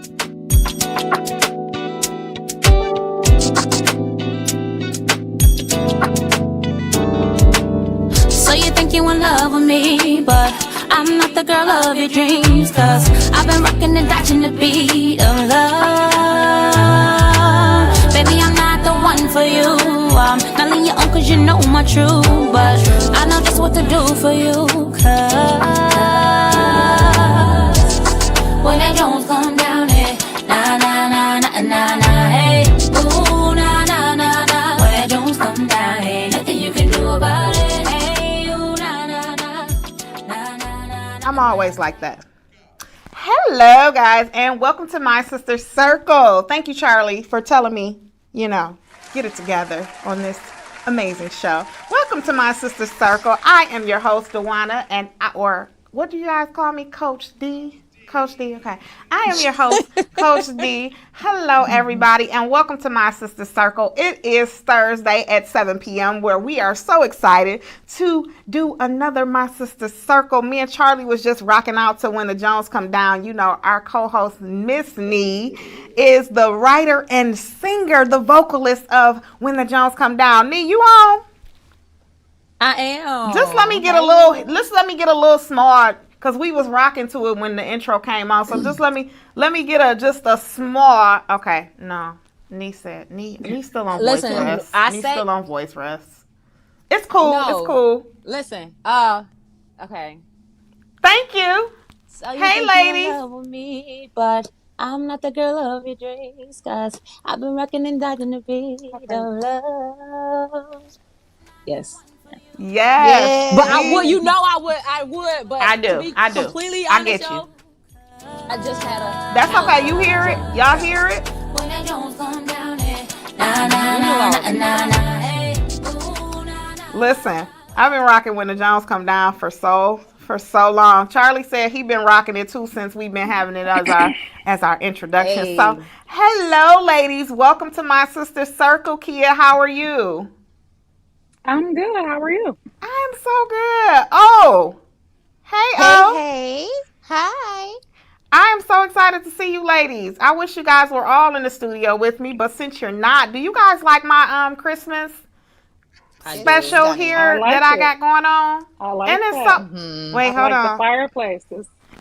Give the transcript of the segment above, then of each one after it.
So you think you in love with me, but I'm not the girl of your dreams. Cause I've been rocking and dodging the beat of love. Baby, I'm not the one for you. I'm not letting you on cause you know my truth. But I know just what to do for you. Cause when that Jones come down, hey, na na na na na na, hey, ooh, na na na na. When that Jones come down, hey, nothing you can do about it, hey, ooh, na na na na na. I'm always like that. Hello, guys, and welcome to My Sister Circle. Thank you, Charlie, for telling me, get it together on this amazing show. Welcome to My Sister Circle. I am your host, Dewana, or what do you guys call me, Coach D? Coach D, okay. I am your host, Coach D. Hello, everybody, and welcome to My Sister Circle. It is Thursday at 7 p.m. where we are so excited to do another My Sister Circle. Me and Charlie was just rocking out to When the Jones Come Down. You know, our co-host, Miss Nee, is the writer and singer, the vocalist of When the Jones Come Down. Nee, you on? I am. Just let me get a little smart. Cause we was rocking to it when the intro came on, so just let me get just a small. Okay, no, Nee still on voice rest. Still on voice rest. It's cool. No, it's cool. Listen, okay. Thank you. So you hey, think ladies. you love me, but I'm not the girl of your dreams. Cause I've been rocking and dodging the beat of love. Yes. Yes. But I would, I would, but I do. to be I do. completely I honest, get you. I just had a. That's okay. You hear it? Y'all hear it? When that Jones come down, hey, na na na na na, hey, ooh, na na. Listen, I've been rocking When the Jones Come Down for so long. Charlie said he been rocking it too since we've been having it as our introduction. Hey. So, hello, ladies. Welcome to My Sister Circle. Kia, how are you? I'm good. How are you? I'm so good. Oh, hey, oh. Hey. Hi. I am so excited to see you ladies. I wish you guys were all in the studio with me, but since you're not, do you guys like my Christmas special here that I got going on? I like and it's that. so wait, hold on. The fireplace.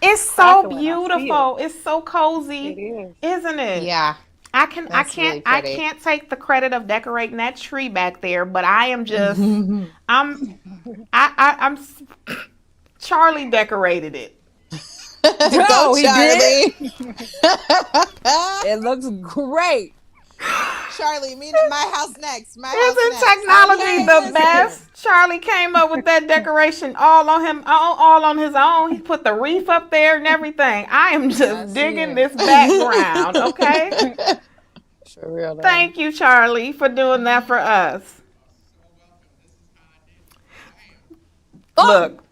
It's so beautiful. It's so cozy. It is. Isn't it? Yeah. I can't take the credit of decorating that tree back there, but I am just I'm Charlie decorated it. Go, he Charlie. did. It looks great. Charlie, meet at my house next. Isn't technology the best? Charlie came up with that decoration all on his own. He put the wreath up there and everything. I am just digging this background, okay? For real. Though. Thank you, Charlie, for doing that for us. Look.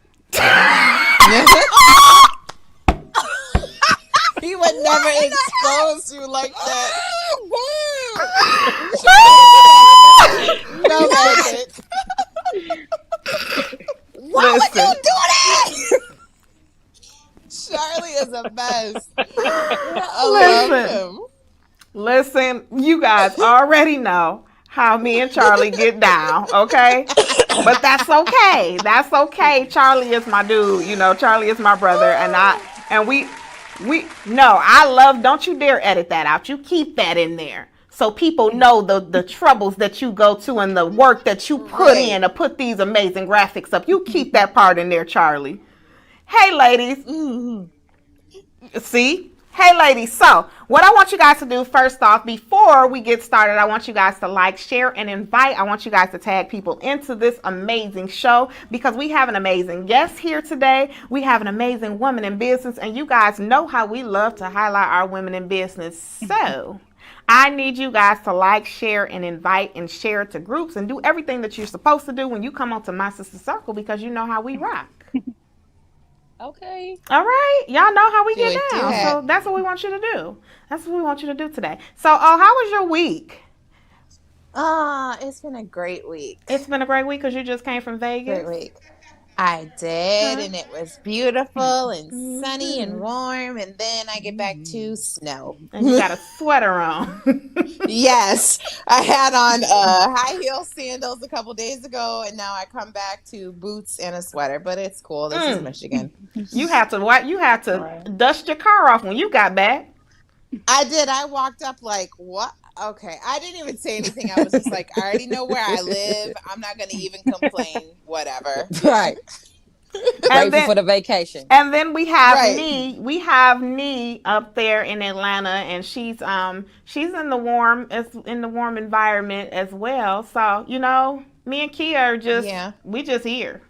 He would never expose you like that. No magic. Why would you do that? Charlie is a mess. I love him. Listen, you guys already know how me and Charlie get down, okay? But that's okay. That's okay. Charlie is my dude. Charlie is my brother, I love, don't you dare edit that out. You keep that in there so people know the troubles that you go to and the work that you put in to put these amazing graphics up. You keep that part in there, Charlie. Hey, ladies. See? Hey, ladies. So what I want you guys to do first off, before we get started, I want you guys to like, share, and invite. I want you guys to tag people into this amazing show because we have an amazing guest here today. We have an amazing woman in business, and you guys know how we love to highlight our women in business. So I need you guys to like, share, and invite and share it to groups and do everything that you're supposed to do when you come onto My Sister Circle because you know how we rock. Okay. All right. Y'all know how we get down. Do so that's what we want you to do. That's what we want you to do today. So, how was your week? It's been a great week. It's been a great week because you just came from Vegas. Great week. I did, Huh? and it was beautiful and sunny and warm. And then I get back to snow. And you got a sweater on. Yes, I had on high heel sandals a couple days ago, and now I come back to boots and a sweater. But it's cool. This is Michigan. You had to what? You had to Right. dust your car off when you got back. I did. I walked up like, what? Okay. I didn't even say anything. I was just like, I already know where I live. I'm not going to even complain. Whatever. Right. And Grateful for the vacation. And then we have Right. Nee. We have Nee up there in Atlanta, and she's in the warm environment as well. So me and Kia are we just here.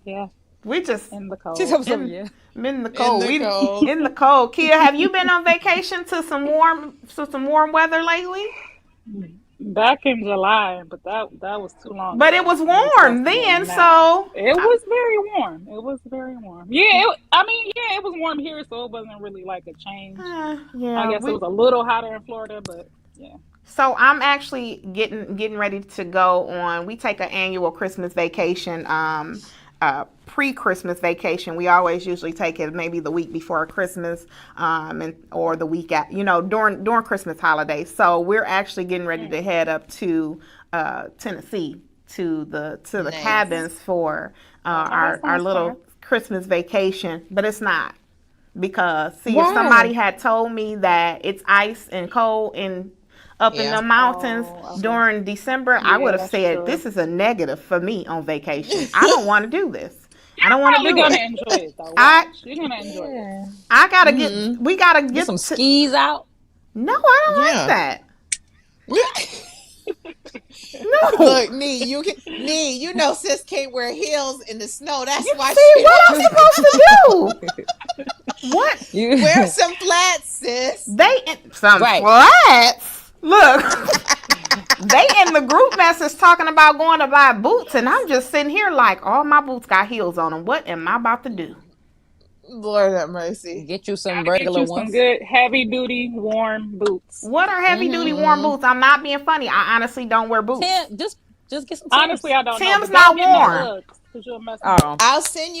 Yeah. We just In the cold. She's up some, yeah. in the cold. In the cold. In the cold. Kia, have you been on vacation to some warm weather lately? Back in July, but that was too long. But ago. it was warm then, now. so It was very warm. It was very warm. Yeah, it was warm here, so it wasn't really like a change. yeah. I guess it was a little hotter in Florida, but yeah. So I'm actually getting ready to go on. We take an annual Christmas vacation, pre-Christmas vacation. We always usually take it maybe the week before Christmas, or the week at during Christmas holidays. So we're actually getting ready to head up to Tennessee to the Nice. cabins for our little Christmas vacation, but it's not. Because if somebody had told me that it's ice and cold up in the mountains during December, I would have said true. this is a negative for me on vacation. I don't want to do this. I don't want to do You're gonna it. enjoy it though. You're gonna enjoy it. I gotta get. We gotta get Some skis out. No, I don't Yeah. like that. No. Look, Nee, you know sis can't wear heels in the snow. That's why See she what I'm supposed to do? What? wear some flats, sis. Some Right. flats. Look, they in the group message talking about going to buy boots, and I'm just sitting here like, all my boots got heels on them. What am I about to do? Lord have mercy. Get you some Get regular you some ones. good heavy duty warm boots. What are heavy duty warm boots? I'm not being funny. I honestly don't wear boots. Tim, just get some. Honestly, I don't know. Tim's but not don't get no warm. Uggs, 'cause you'll mess them Oh, up. I'll send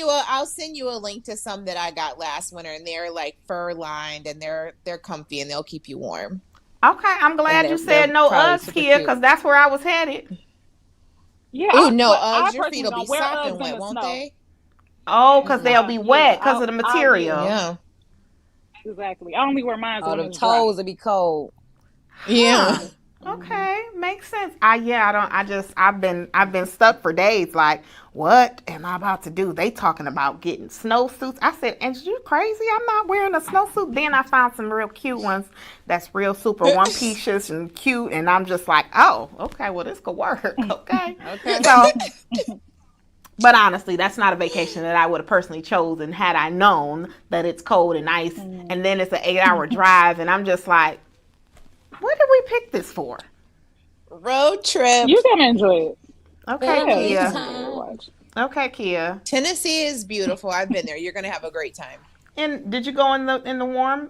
you a link to some that I got last winter, and they're like fur lined, and they're comfy, and they'll keep you warm. Okay, I'm glad And you they're said no probably Uggs, super Kia, cute. because that's where I was headed. Yeah. Ooh, no, but I Uggs, your feet personally will be don't wear sopping Uggs in wet, the won't snow. they? Oh, because they'll be wet because of the I'll material. Yeah. Exactly. I only wear mine oh, when the it's dry. toes will be cold. Yeah. Okay, makes sense. I've been stuck for days. Like, what am I about to do? They talking about getting snowsuits. I said, "And you crazy? I'm not wearing a snowsuit." Then I found some real cute ones that's real super one pieces and cute, and I'm just like, oh, okay, well this could work. Okay, Okay. so. But honestly, that's not a vacation that I would have personally chosen had I known that it's cold and ice, and then it's an 8-hour drive, and I'm just like, what did we pick this for? Road trip. You're gonna enjoy it. Okay, Yeah. Kia. Okay, Kia. Tennessee is beautiful. I've been there. You're gonna have a great time. And did you go in the warm?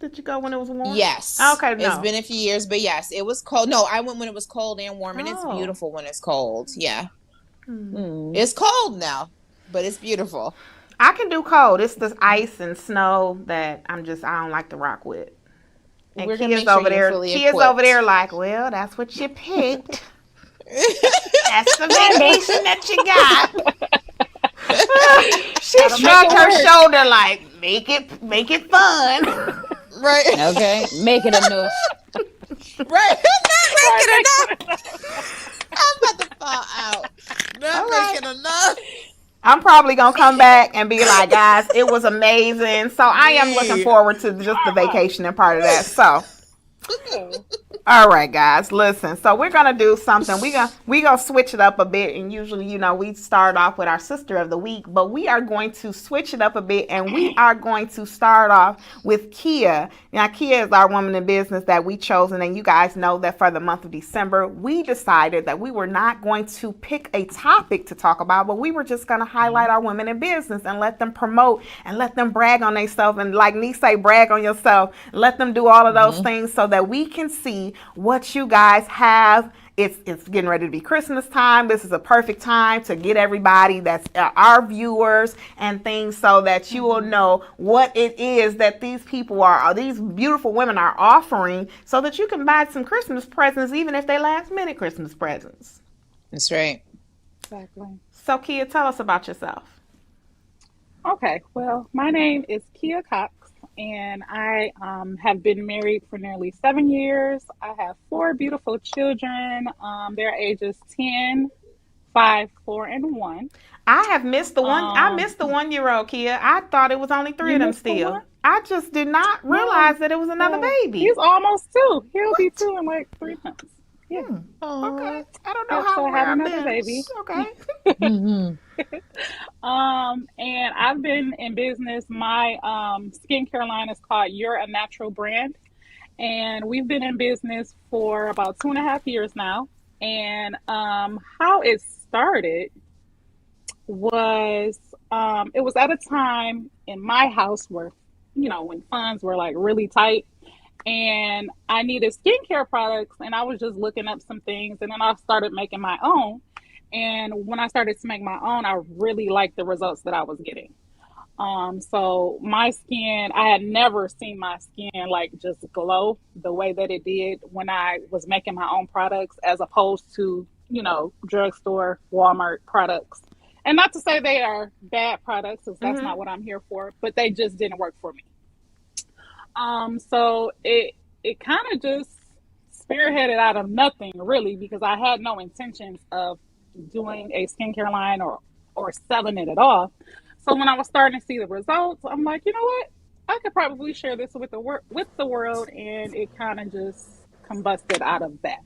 Did you go when it was warm? Yes. Okay, no. It's been a few years, but yes, it was cold. No, I went when it was cold and warm, and it's Oh. beautiful when it's cold. Yeah. Mm. It's cold now, but it's beautiful. I can do cold. It's the ice and snow that I don't like to rock with. And We're gonna Kia's make sure over you're there. fully Kia's equipped. over there like, well, that's what you picked. That's the vacation that you got. She shrugged her shoulder like, make it fun. Right. Okay, make it enough. Right. Not making enough. I'm about to fall out. Not making enough. I'm probably gonna come back and be like, guys, it was amazing. So I am looking forward to just the vacation and part of that. So, all right, guys, listen. So we're gonna do something. We gonna switch it up a bit. And usually, we start off with our sister of the week, but we are going to switch it up a bit, and we are going to start off with Kia. Now, Kia is our woman in business that we chosen, and you guys know that for the month of December, we decided that we were not going to pick a topic to talk about, but we were just gonna highlight our women in business and let them promote and let them brag on themselves, and like Nee say, brag on yourself. Let them do all of those things so that that we can see what you guys have. It's getting ready to be Christmas time. This is a perfect time to get everybody that's our viewers and things, so that you will know what it is that these people are, these beautiful women are offering, so that you can buy some Christmas presents, even if they last minute Christmas presents. That's right. Exactly. So Kia, tell us about yourself. Okay, well, my name is Kia Cox, and I have been married for nearly 7 years. I have 4 beautiful children. Their ages 10, 5, 4, and 1. I have missed the one. I Um, missed the 1-year-old Kia. I thought it was only 3 you of them missed the still. one? I just did not realize that it was another Yeah. baby. He's almost 2. He'll be 2 in like 3 months. Yeah. Okay. I don't know Yep, how so I where have I've another been. baby. Okay. And I've been in business. My skincare line is called You're a Natural Brand. And we've been in business for about 2.5 years now. And how it started was it was at a time in my house where, when funds were like really tight, and I needed skincare products, and I was just looking up some things, and then I started making my own. And when I started to make my own, I really liked the results that I was getting. So my skin, I had never seen my skin like just glow the way that it did when I was making my own products, as opposed to, drugstore, Walmart products. And not to say they are bad products, because that's not what I'm here for, but they just didn't work for me. So it kind of just spearheaded out of nothing, really, because I had no intentions of doing a skincare line or selling it at all. So when I was starting to see the results, I'm like, you know what? I could probably share this with the world, and it kind of just combusted out of that.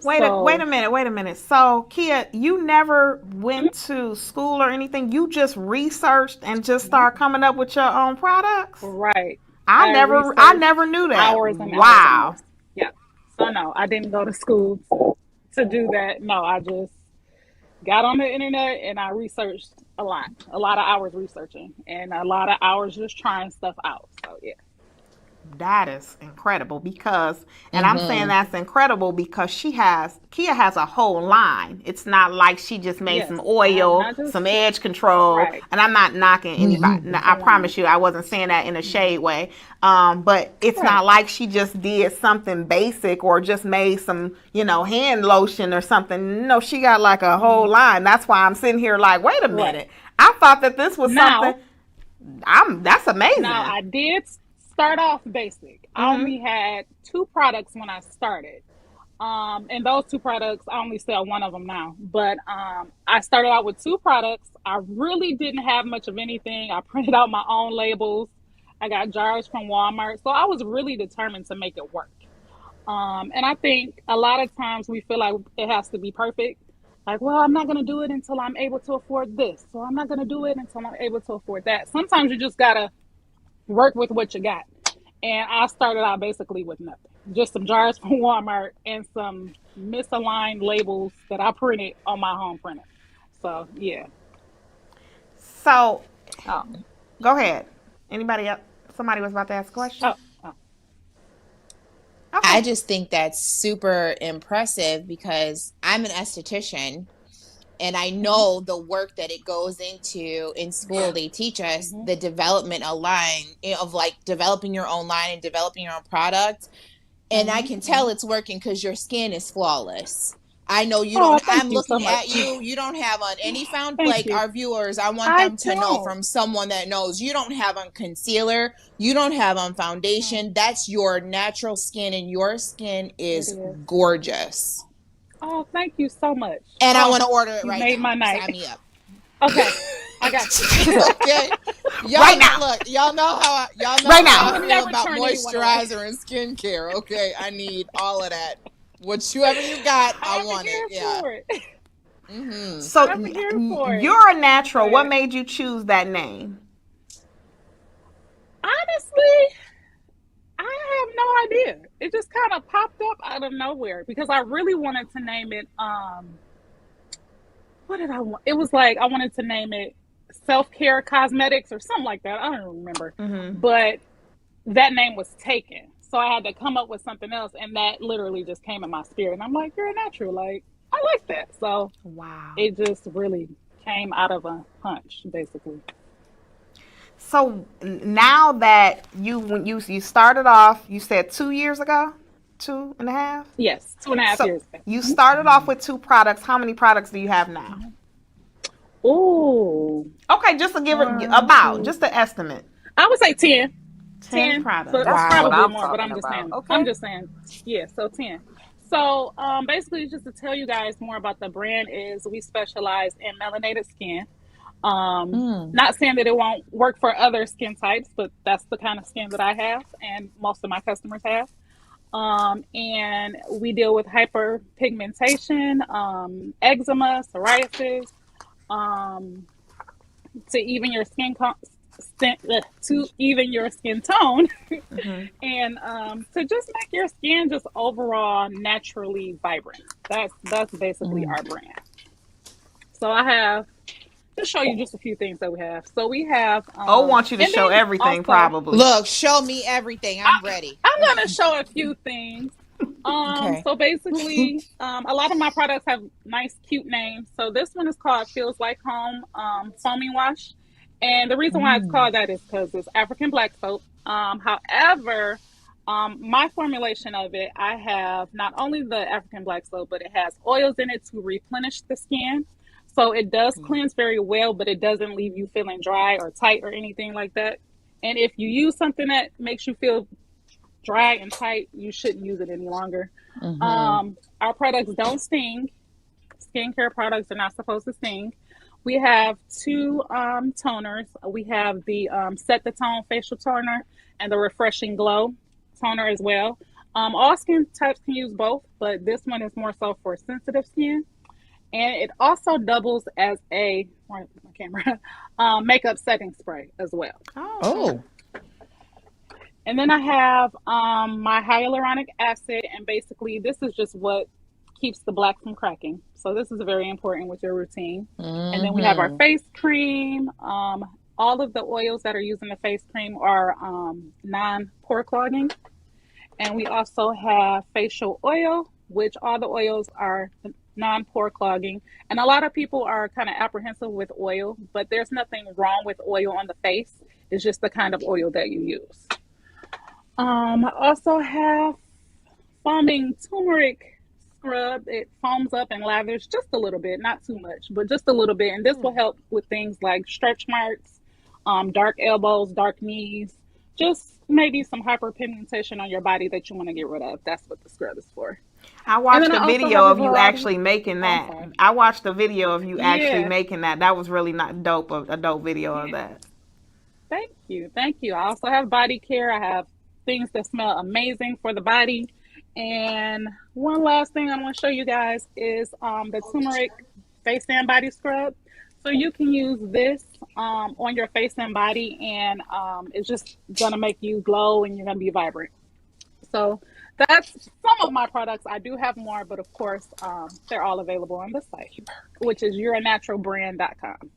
Wait a minute. So Kia, you never went to school or anything. You just researched and just started coming up with your own products. Right. I never knew that. Hours and wow. hours. Yeah. So no, I didn't go to school to do that. No, I just got on the internet and I researched a lot of hours researching, and a lot of hours just trying stuff out. So yeah. That is incredible, because, and I'm saying that's incredible because Kia has a whole line. It's not like she just made some oil, some edge control, Right. and I'm not knocking anybody. I promise you, I wasn't saying that in a shade way. But it's not like she just did something basic or just made some, hand lotion or something. No, she got like a whole line. That's why I'm sitting here like, wait a minute. I thought that this was something. That's amazing. Now I did start off basic. I only had 2 products when I started. And those 2 products, I only sell one of them now. But I started out with 2 products. I really didn't have much of anything. I printed out my own labels. I got jars from Walmart. So I was really determined to make it work. And I think a lot of times we feel like it has to be perfect. Like, well, I'm not going to do it until I'm able to afford this. So I'm not going to do it until I'm able to afford that. Sometimes you just got to work with what you got. And I started out basically with nothing. Just some jars from Walmart and some misaligned labels that I printed on my home printer. So, yeah. So, go ahead. Anybody else? Somebody was about to ask a question? Oh. Okay. I just think that's super impressive because I'm an esthetician. And I know the work that it goes into in school. They teach us the development of like developing your own line and developing your own product. And I can tell it's working because your skin is flawless. I know you don't. I'm looking at you. You don't have on any our viewers. I want them to know from someone that knows you don't have on concealer. You don't have on foundation. That's your natural skin, and your skin is gorgeous. Oh, thank you so much. And I want to order it right now. You made my night. Sign me up. Okay, I got you. Okay, y'all right now. Look, y'all know how right now. I feel about moisturizer and skincare. Okay, I need all of that. Whatever you got, I want it. Yeah. So I'm here for it. You're a natural. What made you choose that name? Honestly, I have no idea. It just kind of popped up out of nowhere because I really wanted to name it. What did I want? It was like I wanted to name it Self-Care Cosmetics or something like that. I don't remember. But that name was taken. So I had to come up with something else, and that literally just came in my spirit. And I'm like, you're a natural. Like, I like that. So Wow. it just really came out of a hunch, basically. So now that when you started off, you said 2 years ago, 2.5. Yes, 2.5 So years ago. you started off with 2 products. How many products do you have now? Ooh. Okay, just to give it One, two. just an estimate. I would say 10. 10 products. But That's Wow. what probably I'm more, but talking I'm just about. saying. Okay. I'm just saying, yeah, so 10. So basically, just to tell you guys more about the brand is we specialize in melanated skin. Not saying that it won't work for other skin types, but that's the kind of skin that I have and most of my customers have. And we deal with hyperpigmentation, eczema, psoriasis, um, to even your to even your skin tone, and to just make your skin just overall naturally vibrant. That's basically our brand. So I have to show you just a few things that we have. So we have I want you to and show then everything, also probably. Look, show me everything. I'm ready. I'm gonna show a few things. Okay. So basically, a lot of my products have nice, cute names. So this one is called Feels Like Home Foaming Wash. And the reason why it's called that is because it's African black soap. However, my formulation of it, I have not only the African black soap, but it has oils in it to replenish the skin. So it does cleanse very well, but it doesn't leave you feeling dry or tight or anything like that. And if you use something that makes you feel dry and tight, you shouldn't use it any longer. Our products don't sting. Skincare products are not supposed to sting. We have 2 toners. We have the Set the Tone facial toner and the Refreshing Glow toner as well. All skin types can use both, but this one is more so for sensitive skin. And it also doubles as a makeup setting spray as well. Oh. And then I have my hyaluronic acid, and basically this is just what keeps the black from cracking. So this is very important with your routine. And then we have our face cream. All of the oils that are used in the face cream are non-pore clogging. And we also have facial oil, which all the oils are non-pore clogging. And a lot of people are kind of apprehensive with oil, but there's nothing wrong with oil on the face. It's just the kind of oil that you use. I also have foaming turmeric scrub. It foams up and lathers just a little bit, not too much, but just a little bit. And this will help with things like stretch marks, dark elbows, dark knees, just maybe some hyperpigmentation on your body that you want to get rid of. That's what the scrub is for. I watched then a I also video have a of you variety- actually making that. sorry. I watched a video of you actually Yeah. making that. That was really not dope. A dope video of that. Thank you. Thank you. I also have body care. I have things that smell amazing for the body. And one last thing I want to show you guys is the turmeric face and body scrub. So you can use this on your face and body, and it's just going to make you glow and you're going to be vibrant. So that's some of my products. I do have more, but of course, they're all available on the site, which is yournaturalbrand.com.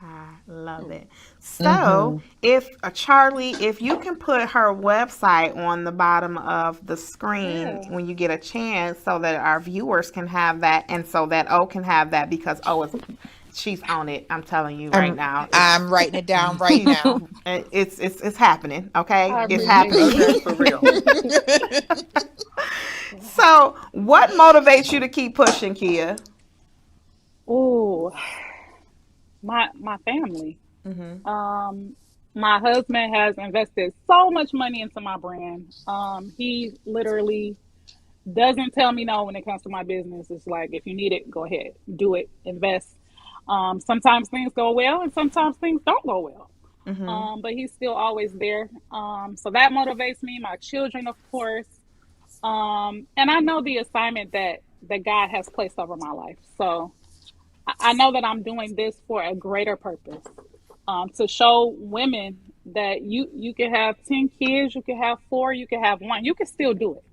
I love it. So, if Charlie, if you can put her website on the bottom of the screen when you get a chance, so that our viewers can have that, and so that O can have that, because she's on it. I'm telling you right now. I'm writing it down right now. It's happening. Okay, it's appreciate happening. For real. So, what motivates you to keep pushing, Kia? Ooh, my family. My husband has invested so much money into my brand. He literally doesn't tell me no when it comes to my business. It's like, if you need it, go ahead, do it, invest. Sometimes things go well and sometimes things don't go well. But he's still always there. So that motivates me. My children, of course. And I know the assignment that God has placed over my life. So I know that I'm doing this for a greater purpose, to show women that you can have 10 kids, you can have 4, you can have 1, you can still do it.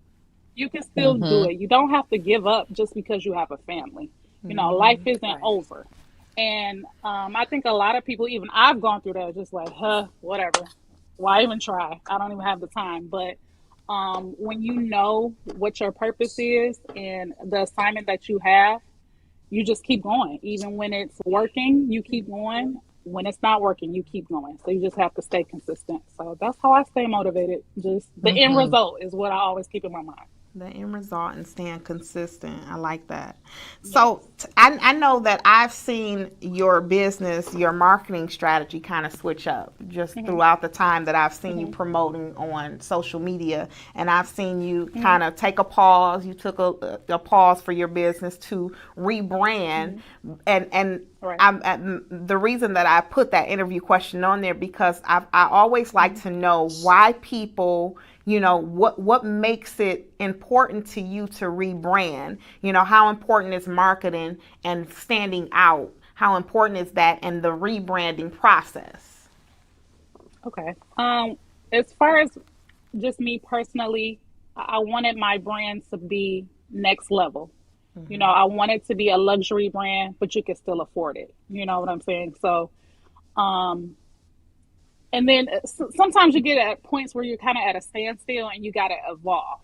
You can still do it. You don't have to give up just because you have a family. You know, life isn't over. And I think a lot of people, even I've gone through that, just like, whatever. Why even try? I don't even have the time. But When you know what your purpose is and the assignment that you have, you just keep going. Even when it's working, you keep going. When it's not working, you keep going. So you just have to stay consistent. So that's how I stay motivated. Just the end result is what I always keep in my mind. The end result and staying consistent. I like that. So I know that I've seen your business, your marketing strategy kind of switch up just throughout the time that I've seen you promoting on social media. And I've seen you kind of take a pause. You took a pause for your business to rebrand. And the reason that I put that interview question on there because I always like to know why people, you know, what makes it important to you to rebrand? You know, how important is marketing and standing out? How important is that in the rebranding process? Okay. As far as just me personally, I wanted my brand to be next level. You know, I want it to be a luxury brand, but you can still afford it. You know what I'm saying? So, and then sometimes you get at points where you're kind of at a standstill and you got to evolve.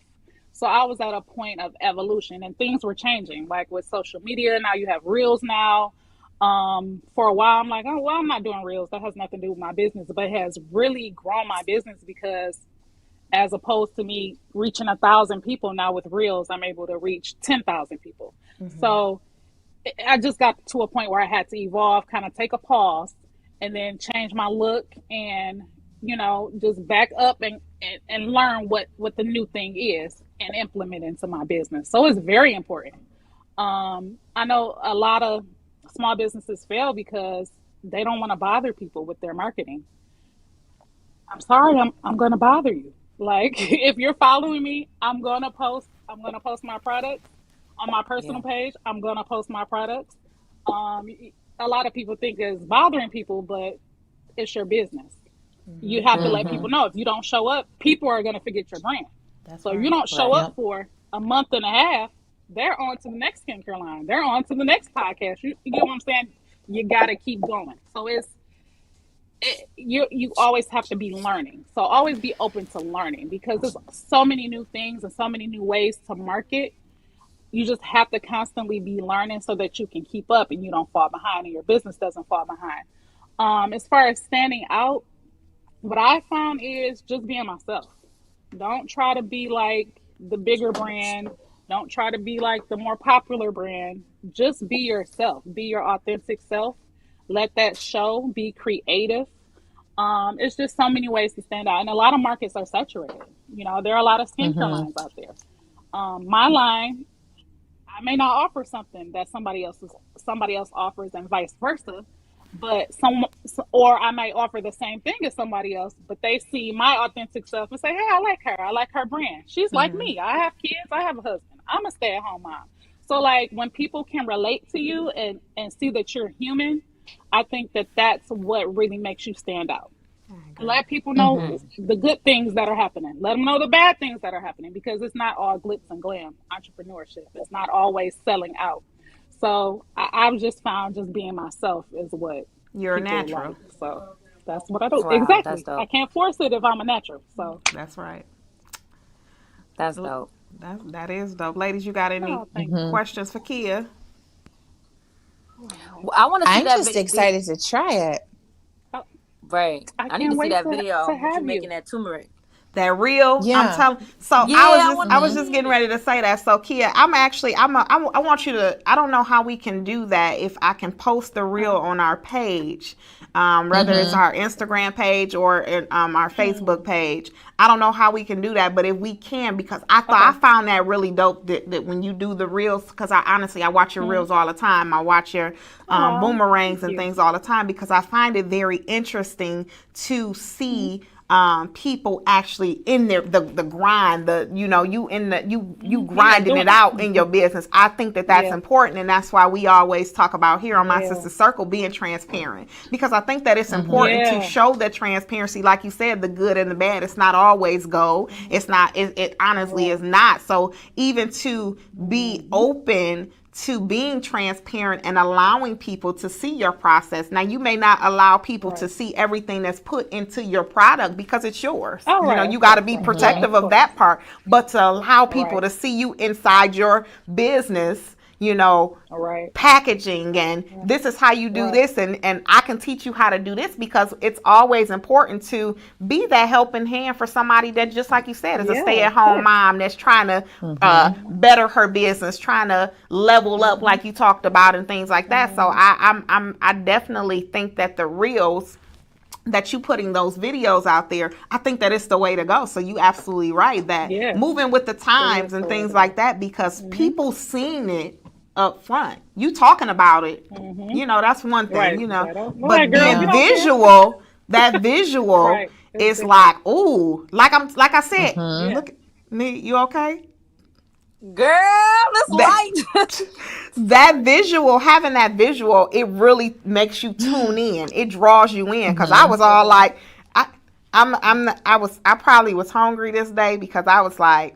So I was at a point of evolution and things were changing, like with social media. Now you have reels now. For a while, I'm like, oh, well, I'm not doing reels. That has nothing to do with my business, but it has really grown my business because as opposed to me reaching 1,000 people now with reels, I'm able to reach 10,000 people. So I just got to a point where I had to evolve, kind of take a pause and then change my look and, you know, just back up and learn what the new thing is and implement into my business. So it's very important. I know a lot of small businesses fail because they don't want to bother people with their marketing. I'm sorry, I'm going to bother you. Like if you're following me, I'm going to post my products on my personal page. I'm going to post my products. A lot of people think it's bothering people, but it's your business. You have to let people know if you don't show up, people are going to forget your brand. So if you don't show up for a month and a half, they're on to the next skincare line. They're on to the next podcast. You get what I'm saying? You got to keep going. So you always have to be learning. So always be open to learning because there's so many new things and so many new ways to market. You just have to constantly be learning so that you can keep up and you don't fall behind and your business doesn't fall behind. As far as standing out, what I found is just being myself. Don't try to be like the bigger brand. Don't try to be like the more popular brand. Just be yourself. Be your authentic self. Let that show. Be creative. It's just so many ways to stand out. And a lot of markets are saturated. You know, there are a lot of skincare lines out there. My line, I may not offer something that somebody else offers and vice versa. But or I might offer the same thing as somebody else, but they see my authentic self and say, hey, I like her. I like her brand. She's like me. I have kids. I have a husband. I'm a stay-at-home mom. So like when people can relate to you and see that you're human, I think that that's what really makes you stand out. Let people know the good things that are happening. Let them know the bad things that are happening because it's not all glitz and glam entrepreneurship. It's not always selling out. So I've just found just being myself is what you're natural. Like. So that's what I do. Wow, exactly. I can't force it if I'm a natural. So that's right. That's dope. That is dope. Ladies, you got any questions for Kia? Well, I want to see I'm that just excited to try it. Right. I need to see that video of you making that turmeric. That real, Yeah. I'm telling. So I was just getting ready to say that. So Kia, I want you to. I don't know how we can do that. If I can post the reel on our page, whether it's our Instagram page or our Facebook page. I don't know how we can do that, but if we can, because I found that really dope. That when you do the reels, because I watch your reels all the time. I watch your boomerangs and things all the time because I find it very interesting to see. People actually in there, the grind, you grinding it out in your business. I think that's important, and that's why we always talk about here on My Sister Circle being transparent, because I think that it's important to show that transparency, like you said, the good and the bad. It's not always gold. It's not. It honestly is not. So even to be open to being transparent and allowing people to see your process. Now, you may not allow people to see everything that's put into your product because it's yours. Oh, You know, right, you got to be protective of that part, but to allow people to see you inside your business, you know, packaging, and this is how you do this, and I can teach you how to do this, because it's always important to be that helping hand for somebody that, just like you said, is a stay-at-home mom that's trying to better her business, trying to level up, like you talked about, and things like that. So I definitely think that the reels that you putting those videos out there, I think that it's the way to go. So you absolutely right that moving with the times and things like that, because people seen it up front. You talking about it, you know, that's one thing, you know, but being visual, that visual is like, ooh, like I said, look at me, you okay? Girl, it's light. That visual, having that visual, it really makes you tune in. It draws you in, because I was all like, I probably was hungry this day, because I was like,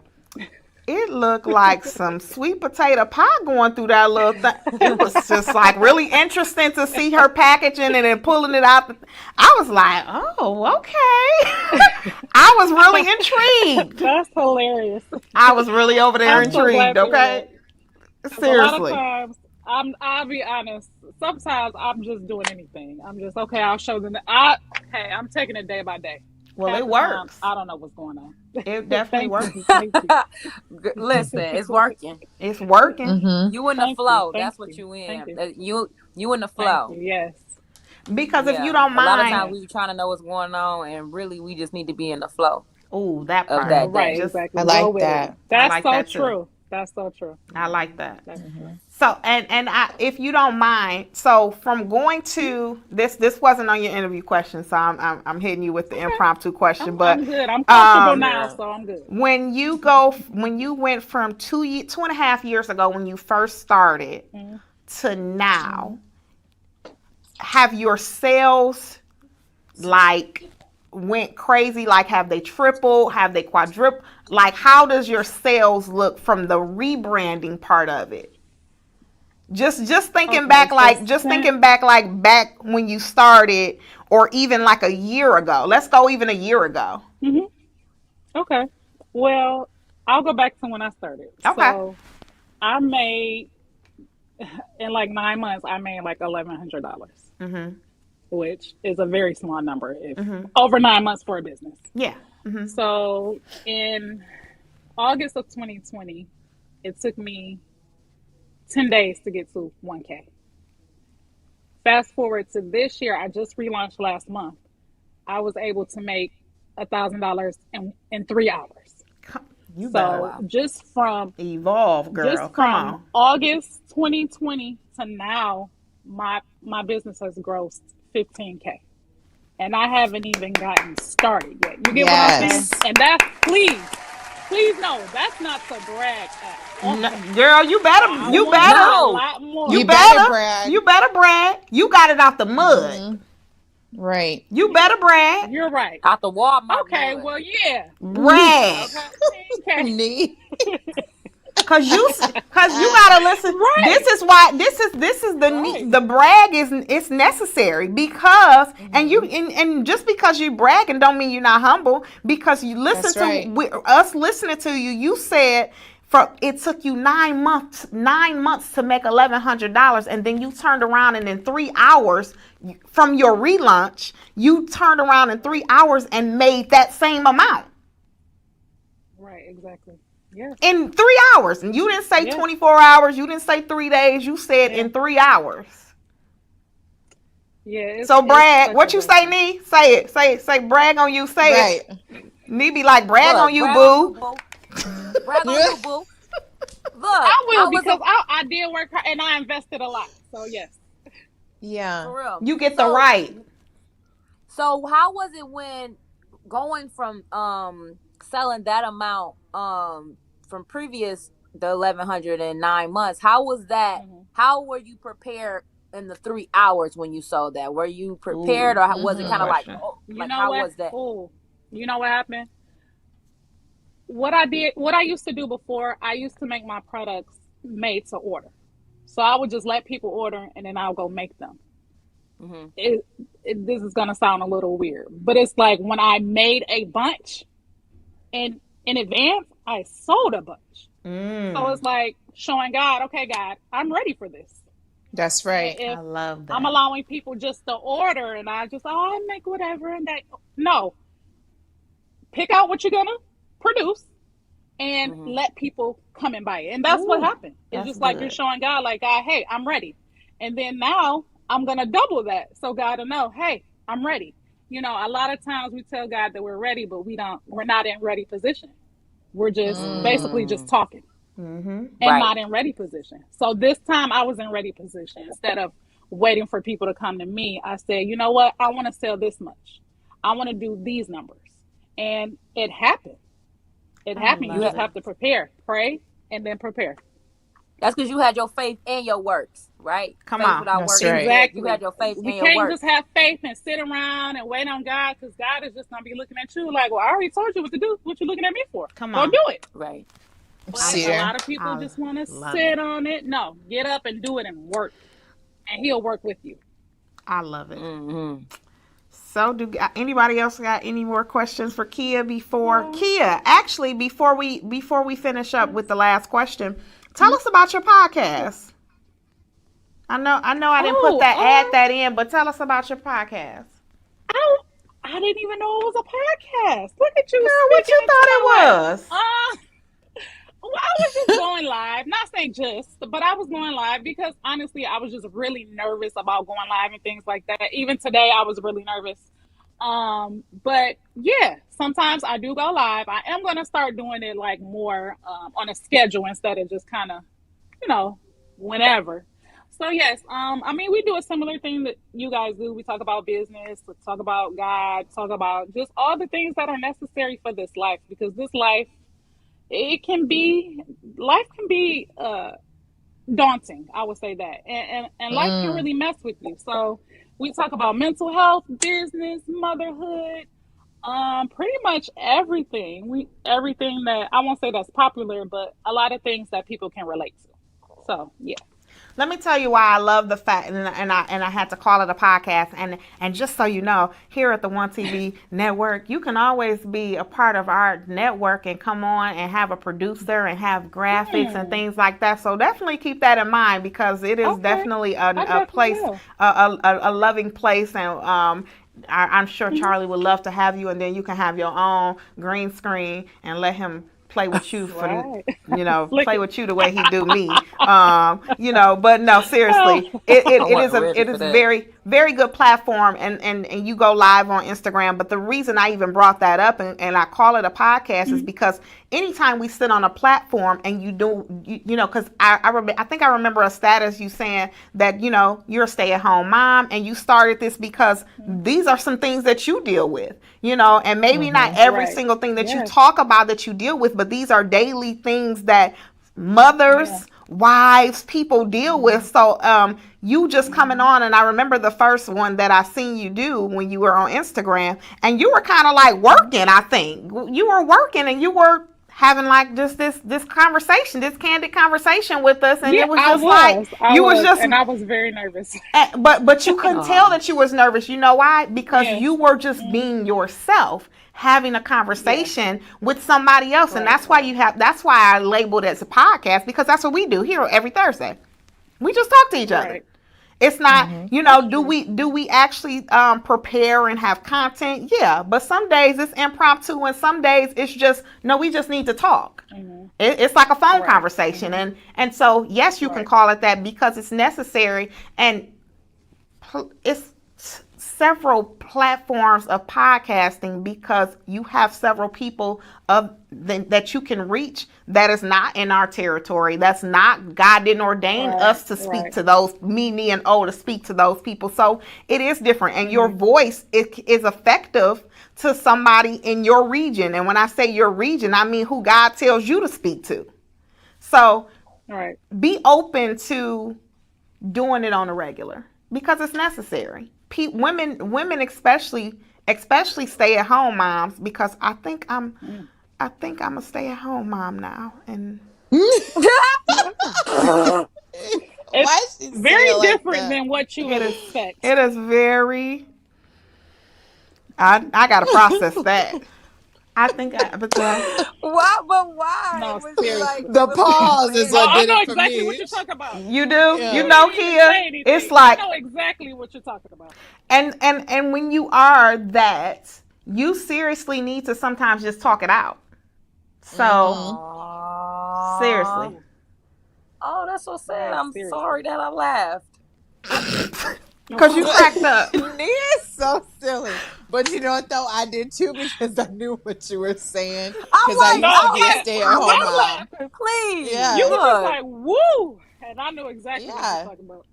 it looked like some sweet potato pie going through that little thing. It was just like really interesting to see her packaging and then pulling it out. I was like, oh, okay. I was really intrigued. That's hilarious. I was really over there intrigued, okay? Seriously. A lot of times, I'll be honest, sometimes I'm just doing anything. I'm just, okay, I'll show them. I'm taking it day by day. Well, it works. I don't know what's going on. It definitely works. Listen, it's working. It's working. You in the flow. That's what you in. You in the flow. Yes. Because if you don't mind, a lot of times we trying to know what's going on, and really we just need to be in the flow. Oh, that part. Of that right, day. exactly. I like that. That's like so that true. That's so true. I like that. So, and if you don't mind, so from going to this wasn't on your interview question, so I'm hitting you with the impromptu question, but I'm good. I'm comfortable now, so I'm good. When you went from 2.5 years ago when you first started to now, have your sales went crazy? Like, have they tripled? Have they quadrupled? Like, how does your sales look from the rebranding part of it? Just thinking back, back when you started, or even like a year ago. Let's go even a year ago. Okay. Well, I'll go back to when I started. Okay. So I made, in like 9 months, I made like $1,100, which is a very small number over 9 months for a business. Yeah. So in August of 2020, it took me 10 days to get to 1K. Fast forward to this year, I just relaunched last month. I was able to make $1,000 in 3 hours. You better just from evolve, girl. Just from August 2020 to now, my business has grossed 15K. And I haven't even gotten started yet. You get what I'm saying? And that's, please no, that's not to brag at all. No, girl, you better brag. You better brag. You got it out the mud. Right. You better brag. You're right. Out the Walmart. Okay, well, yeah. Brag. Okay. Cause you gotta listen. Right. This is why this is the brag it's necessary, because and just because you bragging don't mean you're not humble, because you listen to us listening to you. You said it took you 9 months to make $1,100, and then you turned around and in 3 hours from your relaunch, you turned around in 3 hours and made that same amount. Right. Exactly. Yeah. In 3 hours. And you didn't say 24 hours. You didn't say 3 days. You said in 3 hours. Yeah. So brag. What you say, Nee? Say it. Say brag on you. Say it. Nee be like, brag on you, boo. Brag on you, boo. Look. I will, because I did work hard and I invested a lot. So yes. Yeah. For real. You get the right. So how was it when going from selling that amount from previous the 1,100 in 9 months? How was that? How were you prepared in the 3 hours when you sold that? Were you prepared, or was it kind of like, how was that? You know what happened? What I used to do before, I used to make my products made to order. So I would just let people order and then I'll go make them. Mm-hmm. This is gonna sound a little weird, but it's like when I made a bunch and in advance, I sold a bunch. So it's like showing God, okay, God, I'm ready for this. That's right. If I love that. I'm allowing people just to order and I just, I make whatever and that. No, pick out what you're gonna produce and let people come and buy it. And that's what happened. It's just like you're showing God, like, God, hey, I'm ready. And then now I'm gonna double that. So God will know, hey, I'm ready. You know, a lot of times we tell God that we're ready, but we're not in ready position. We're just basically just talking and not in ready position. So this time I was in ready position. Instead of waiting for people to come to me, I said, you know what? I want to sell this much. I want to do these numbers. And it happened. It happened. You just have to prepare, pray, and then prepare. That's because you had your faith and your works, right? Come faith on. without That's works. right. Exactly. You had your faith We and your can't works. just have faith and sit around and wait on God, because God is just going to be looking at you like, well, I already told you what to do. What you looking at me for? Come Go on. do it. Right. But a lot of people just want to sit on it. No, get up and do it and work. And he'll work with you. I love it. So do anybody else got any more questions for Kia before Kia? Actually, before we finish up with the last question, tell us about your podcast. I know I didn't add that in, but tell us about your podcast. I didn't even know it was a podcast. Look at you. Girl, what you thought it was? Well, I was just going live. Not saying just, but I was going live because honestly, I was just really nervous about going live and things like that. Even today, I was really nervous. But yeah, sometimes I do go live. I am going to start doing it like more on a schedule instead of just kind of, whenever. So yes, I mean, we do a similar thing that you guys do. We talk about business, we talk about God, talk about just all the things that are necessary for this life, because this life, life can be daunting. I would say that, and life can really mess with you. So we talk about mental health, business, motherhood, pretty much everything. Everything that, I won't say that's popular, but a lot of things that people can relate to. So yeah. Let me tell you why I love the fact, and I had to call it a podcast. And just so you know, here at the One TV Network, you can always be a part of our network and come on and have a producer and have graphics and things like that. So definitely keep that in mind, because it is definitely a place, a loving place, and I'm sure Charlie would love to have you, and then you can have your own green screen and let him play with you for, play with you the way he do me. But no, seriously, it is a very, very good platform, and you go live on Instagram. But the reason I even brought that up and I call it a podcast is because anytime we sit on a platform and you do, because I think I remember a status you saying that, you're a stay-at-home mom and you started this because these are some things that you deal with, and maybe not every single thing that you talk about that you deal with, but these are daily things that mothers, wives, people deal with. So you just coming on, and I remember the first one that I seen you do when you were on Instagram, and you were kind of like working. I think you were working and you were having like just this conversation, this candid conversation with us, and it was just and I was very nervous. But you couldn't tell that you was nervous. You know why? Because you were just being yourself, having a conversation with somebody else, and that's why that's why I labeled it as a podcast, because that's what we do here every Thursday. We just talk to each other. It's not, do we actually prepare and have content? Yeah, but some days it's impromptu, and some days it's just, we just need to talk. It's like a phone conversation, and so yes, you can call it that because it's necessary, and it's several platforms of podcasting because you have several people that you can reach that is not in our territory. That's not, God didn't ordain us to speak to those, me and O to speak to those people. So it is different, and your voice is effective to somebody in your region. And when I say your region, I mean who God tells you to speak to. So be open to doing it on a regular because it's necessary. Women especially stay-at-home moms, because I think I'm a stay-at-home mom now, and Why It's she say very it like different that? than what you would It is. expect. It is very. I gotta process that. I think because Why? But why No, was you like? seriously. The What's the pause is Oh, what I did know it for exactly me. what you're talking about. you do, You you Yeah. know, didn't even Kia, say anything. it's I like, know exactly what you're talking about. and when you are that, you seriously need to sometimes just talk it out. So Aw. seriously, Oh, that's so sad. Right, I'm seriously. sorry that I laughed. because you cracked up. Nia's so silly. But you know what though? I did too because I knew what you were saying. I'm Because I like, No, used to be a yeah. I'm stay-at-home I'm like, mom. laughing. please, You Yeah. were just look. like, woo. And I knew exactly what Yeah. you're talking about.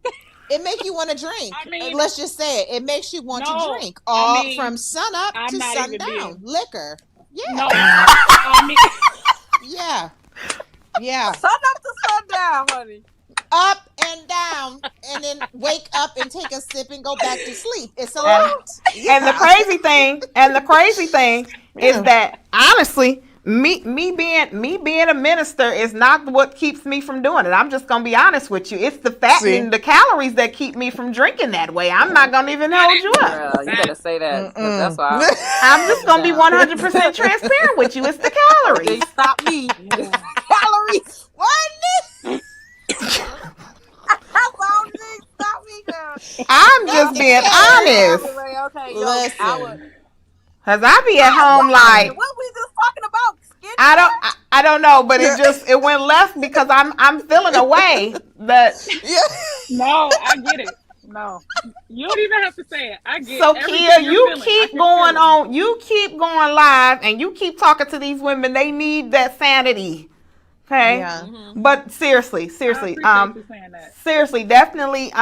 It makes you want to drink. I mean, Let's just say it. It makes you want to no. drink I all mean, from sun up I'm to not even sundown. being. Liquor. Yeah. No. I mean, Yeah. Yeah. Sun up to sundown, honey. Up and down, and then wake up and take a sip and go back to sleep. It's a lot. And the crazy thing, is Yeah. that honestly, me being a minister is not what keeps me from doing it. I'm just gonna be honest with you. It's the fattening, the calories that keep me from drinking that way. I'm not gonna even hold you up. Girl, you better say that. 'Cause that's why I'm just gonna be Down. 100% transparent with you. It's the they calories. stop me. yeah. Calories. What? That's all they stop me, girl. I'm just being honest. Anyway, okay, yo, Listen. Cause I be at home like what we just talking about? Skin I don't know, but it went left because I'm feeling a way that. Yeah. No, I get it. No. You don't even have to say it. I get So everything Kia, you're you feeling. I keep can going feel it. on, you keep going live, and you keep talking to these women. They need that sanity. Okay. Yeah. But seriously, I appreciate you saying that. seriously, definitely,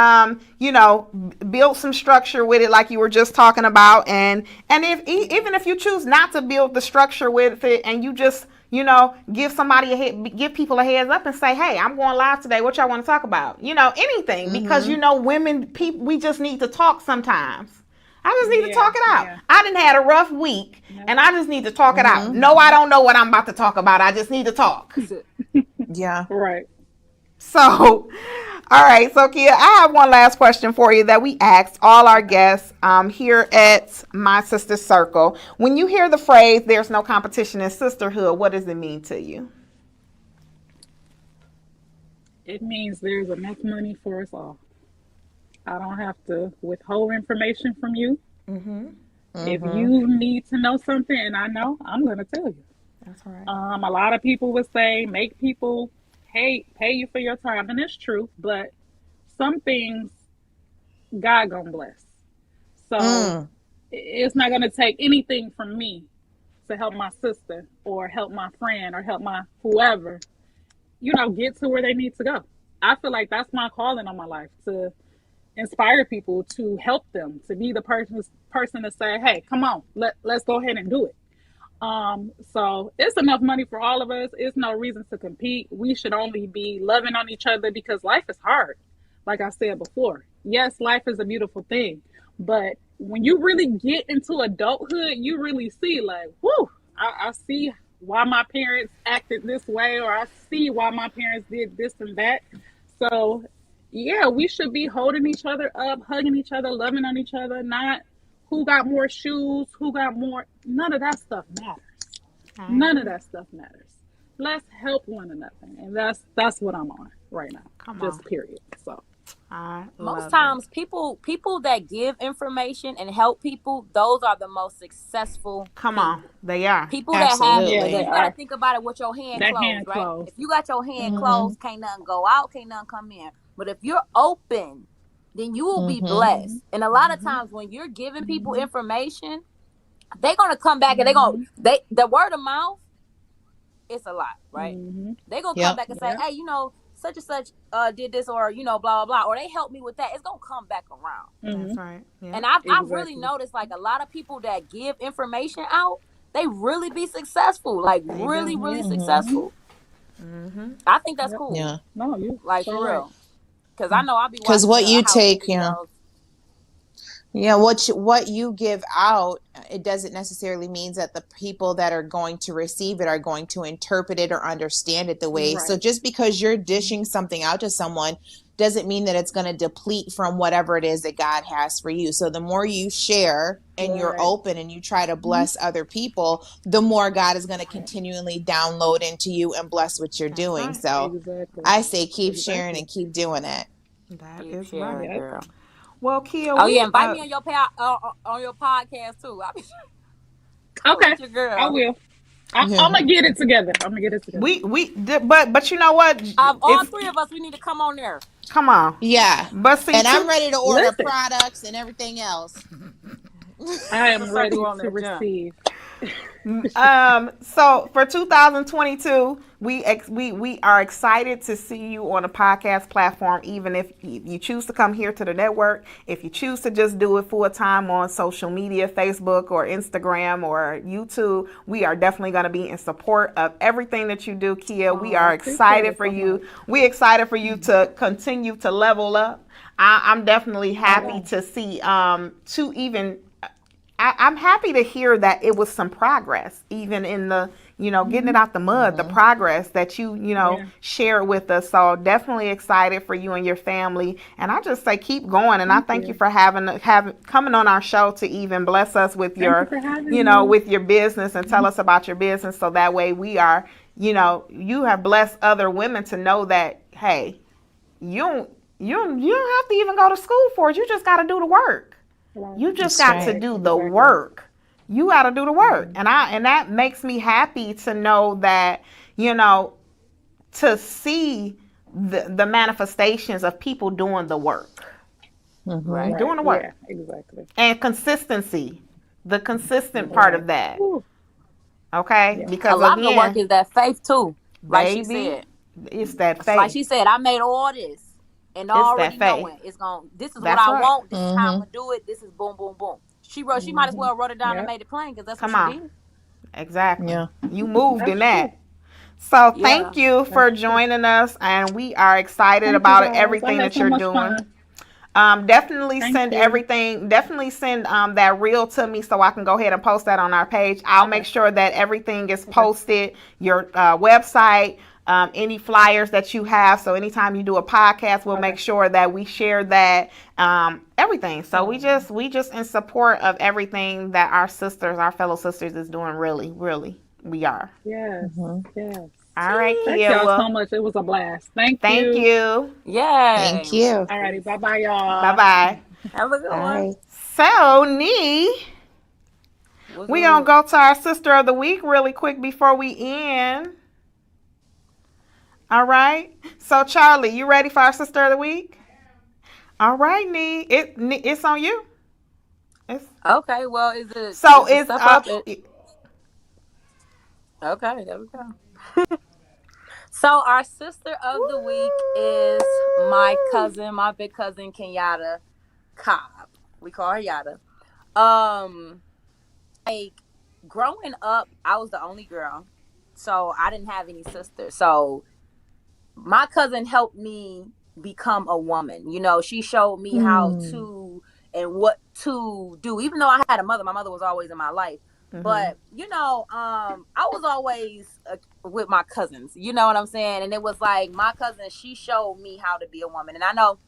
build some structure with it, like you were just talking about, and if even if you choose not to build the structure with it, and you just give people a heads up and say, hey, I'm going live today. What y'all want to talk about? Anything, because women, we just need to talk sometimes. I just need to talk it out. Yeah. I done had a rough week, and I just need to talk it out. No, I don't know what I'm about to talk about. I just need to talk. Yeah. Right. So, all right. So, Kia, I have one last question for you that we asked all our guests here at My Sister Circle. When you hear the phrase, there's no competition in sisterhood, what does it mean to you? It means there's enough money for us all. I don't have to withhold information from you. If you need to know something and I know, I'm going to tell you. That's right. A lot of people would say make people pay you for your time, and it's true. But some things God gonna bless. So it's not gonna take anything from me to help my sister or help my friend or help my whoever, get to where they need to go. I feel like that's my calling on my life, to inspire people, to help them, to be the person to say, hey, come on, let's go ahead and do it. So it's enough money for all of us. It's no reason to compete. We should only be loving on each other because life is hard. Like I said before, yes, life is a beautiful thing, but when you really get into adulthood, you really see like, whoo, I see why my parents acted this way, or I see why my parents did this and that. So yeah, we should be holding each other up, hugging each other, loving on each other, not who got more shoes, who got more. None of that stuff matters. None of that stuff matters. Let's help one another, and that's what I'm on right now. Just period. So most times, people that give information and help people, those are the most successful. They are People Absolutely. that have. Yeah, You gotta think about it with your hand That closed, hand right? closed. If you got your hand closed, can't nothing go out, can't nothing come in. But if you're open, then you will be blessed. And a lot of times when you're giving people information, they're gonna come back and the word of mouth, it's a lot, right? They're gonna come back and say, hey, such and such did this, or blah blah blah, or they helped me with that. It's gonna come back around. That's right. Yeah. And I've really noticed, like, a lot of people that give information out, they really be successful, like really successful. I think that's cool. Yeah. No, you Like, for real. Because I know I'll be watching. Because what you house take, videos. yeah, what you give out it doesn't necessarily mean that the people that are going to receive it are going to interpret it or understand it the way. So just because you're dishing something out to someone doesn't mean that it's going to deplete from whatever it is that God has for you. So the more you share and you're open and you try to bless other people, the more God is going to continually download into you and bless what you're doing. right. So I say keep sharing and keep doing it. That Keep is sharing, right. girl. Well, Kia, Oh we yeah, invite me on your on your podcast too. I'm Okay, with your girl. I will. I'm gonna get it together. but you know what? All three of us, we need to come on there. Come on. Yeah. But see, and I'm ready to order Listen. products and everything else. I am ready on to that jump. receive. So for 2022, we are excited to see you on a podcast platform, even if you choose to come here to the network. If you choose to just do it full time on social media, Facebook or Instagram or YouTube, we are definitely going to be in support of everything that you do, Kia. We are excited for you. We're excited for you to continue to level up. I'm definitely happy to see I'm happy to hear that it was some progress, even in the, getting it out the mud, the progress that you shared with us. So definitely excited for you and your family. And I just say keep going. And I thank you for coming on our show to even bless us with your, with your business and tell us about your business. So that way we are, you have blessed other women to know that, hey, you don't have to even go to school for it. You just got to do the work. You just got to do the work. You got to do the work. And that makes me happy to know that, to see the manifestations of people doing the work. Right. Doing the work. Yeah, exactly. And consistency. The consistent part of that. Okay? Yeah. Because a lot of the work is that faith too. Like she said. It's that faith. Like she said, I made all this. And already knowing it's going. This is what I want. This is how I'm gonna do it. This is boom, boom, boom. She might as well wrote it down and made it plain because that's what she did. Exactly. Yeah. You moved in that. So thank you for joining us, and we are excited about everything that you're doing. Definitely send everything. Definitely send that reel to me so I can go ahead and post that on our page. I'll make sure that everything is posted. Your website. Any flyers that you have. So anytime you do a podcast, we'll make sure that we share that, everything. So we just in support of everything that our fellow sisters is doing. Really, really, we are. Yes. Yes. All right, Thank Kia. y'all so much. It was a blast. Thank you. Yeah. Thank you. Alrighty. Bye-bye, y'all. Bye-bye. Have a good one. So, Nee, we gonna go to our sister of the week really quick before we end. All right. So, Charlie, you ready for our sister of the week? All right, Nee. It's on you. Okay. Well, is it? So is it's okay. There we go. So our sister of the week is my cousin, my big cousin Kenyatta Cobb. We call her Yada. Like growing up, I was the only girl, so I didn't have any sisters. So my cousin helped me become a woman. She showed me how to and what to do. Even though I had a mother, my mother was always in my life. But, I was always with my cousins. You know what I'm saying? And it was like my cousin, she showed me how to be a woman. And I know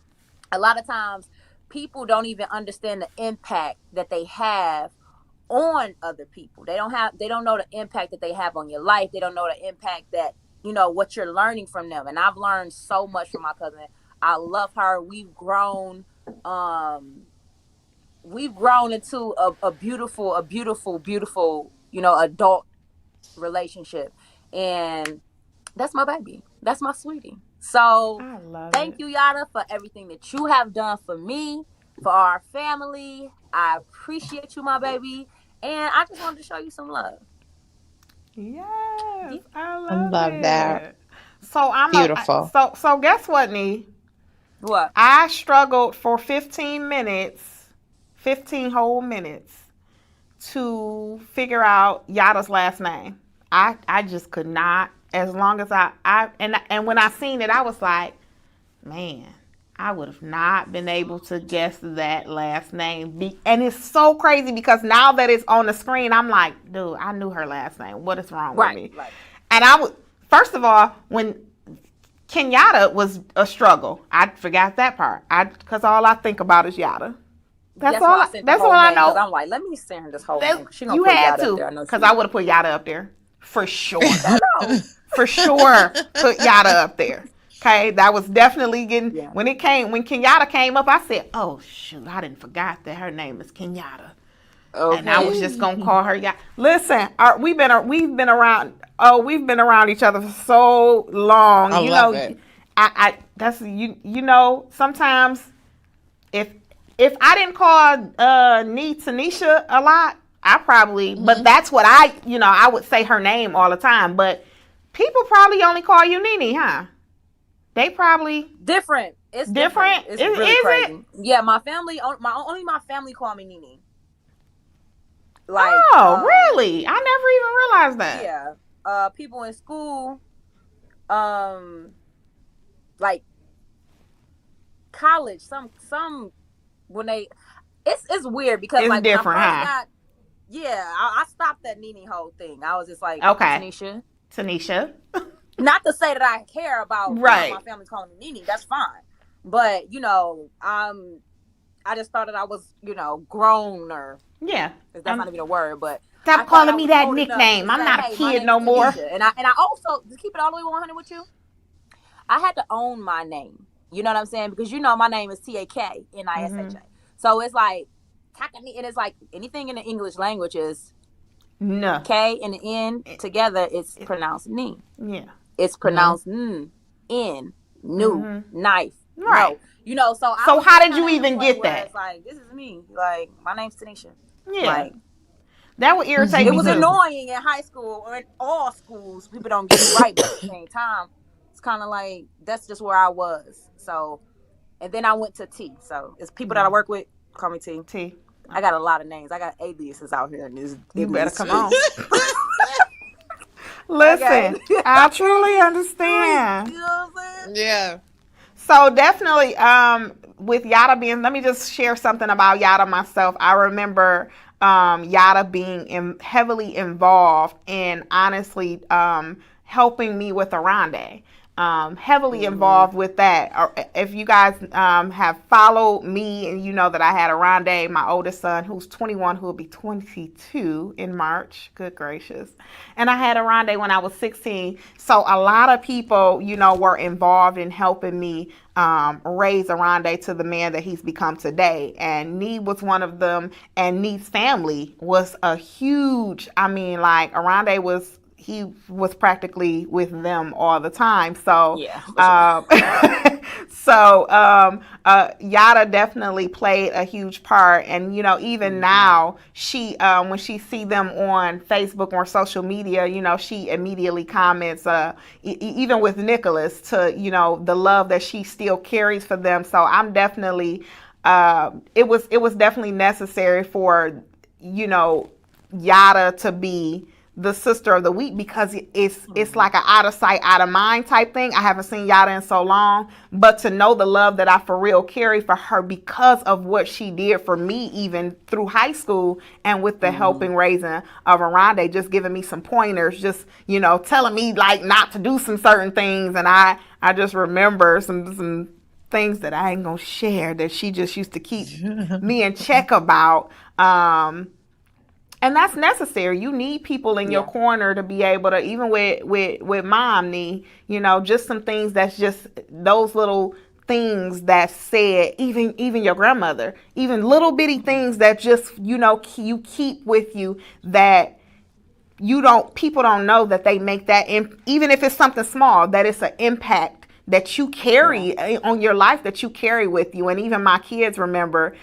a lot of times people don't even understand the impact that they have on other people. They don't know the impact that they have on your life. They don't know the impact that, what you're learning from them. And I've learned so much from my cousin. I love her. We've grown into a beautiful, adult relationship. And that's my baby. That's my sweetie. So thank you, Yada, for everything that you have done for me, for our family. I appreciate you, my baby. And I just wanted to show you some love. Yes, I love that. So beautiful. So guess what, Nee? What? I struggled for 15 whole minutes to figure out Yada's last name. I just could not. As long as and when I seen it, I was like, man, I would have not been able to guess that last name. And it's so crazy because now that it's on the screen, I'm like, dude, I knew her last name. What is wrong with me? Right. And I would, first of all, when Kenyatta was a struggle, I forgot that part. Because all I think about is Yada. That's all. That's all I know. I'm like, let me send her this whole name. She gonna You put had Yada up there. to, because I would have put Yada up there for sure. No. For sure, put Yada up there. Okay, that was definitely getting when Kenyatta came up. I said, "Oh shoot, I didn't forgot that her name is Kenyatta." Okay. And I was just gonna call her Yada. Listen, we've been around. Oh, we've been around each other for so long. I love it. I that's you know, sometimes if I didn't call Tanisha a lot, I probably but that's what I would say her name all the time. But people probably only call you Nene, huh? They probably different. It's different. It's really crazy. It? Yeah, my family my family call me Nene. Like, really? I never even realized that. Yeah. People in school, like college, some when they, it's weird because it's like different, when I I stopped that Nene whole thing. I was just like, okay, Tanisha. Not to say that I care about my family's calling me Nene. That's fine, but I just thought that I was grown or that's not even a word, but. Stop calling me that nickname. I'm not a kid no more. And I also, to keep it all the way 100 with you, I had to own my name. You know what I'm saying? Because my name is Taknisha. Mm-hmm. So it's like, and it's like anything in the English language is no. K and the N together, it's pronounced N. Yeah. It's pronounced N, new, knife. Right. No. So how did you even get that? It's like, this is me. Like, my name's Tanisha. Yeah. Like, that would irritate me. It was annoying in high school or in all schools. People don't get it right, but at the same time, it's kind of like that's just where I was. So, and then I went to T. So, it's people that I work with call me T. T. I got a lot of names. I got aliases out here. You better come on. Listen, I truly understand. You know what I'm saying? Yeah. So definitely, with Yada being, let me just share something about Yada myself. I remember Yada being heavily involved in honestly helping me with Aronde. Heavily involved with that. If you guys have followed me and you know that I had Aronde, my oldest son, who's 21, who will be 22 in March. Good gracious. And I had Aronde when I was 16. So a lot of people, were involved in helping me raise Aronde to the man that he's become today. And Nee was one of them. And Nee's family was a huge, Aronde he was practically with them all the time. So, Yada definitely played a huge part. And, even now, she, when she see them on Facebook or social media, she immediately comments, even with Nicholas, to, the love that she still carries for them. So I'm definitely, it was definitely necessary for, Yada to be the sister of the week, because it's like an out of sight, out of mind type thing. I haven't seen Yada in so long, but to know the love that I for real carry for her because of what she did for me, even through high school, and with the helping raising of Aronde, just giving me some pointers, just telling me like not to do some certain things, and I just remember some things that I ain't gonna share that she just used to keep me in check about. And that's necessary. You need people in your corner to be able to, even with mom, just some things that's just those little things that said, even your grandmother, even little bitty things that just, you keep with you that people don't know that they make that, even if it's something small, that it's an impact that you carry on your life, that you carry with you. And even my kids remember,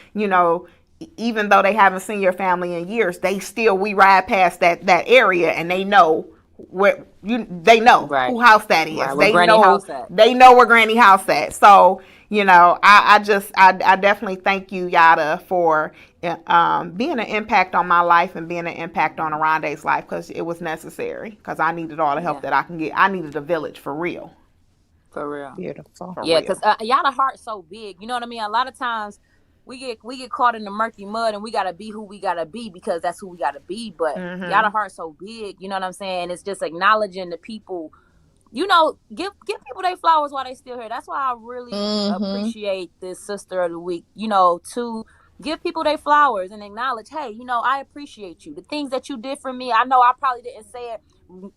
even though they haven't seen your family in years, we ride past that area and they know where who house that is. Right, they know where Granny house at. So, I definitely thank you, Yada, for being an impact on my life and being an impact on Aronde's life, because it was necessary, because I needed all the help that I can get. I needed a village for real. For real. Beautiful. For Yeah, real. because y'all the heart so big. You know what I mean? A lot of times we get caught in the murky mud and we gotta be who we gotta be because that's who we gotta be. But y'all the heart so big. You know what I'm saying? It's just acknowledging the people. You know, give people their flowers while they still here. That's why I really appreciate this Sister of the Week. You know, to give people their flowers and acknowledge, hey, you know, I appreciate you. The things that you did for me. I know I probably didn't say it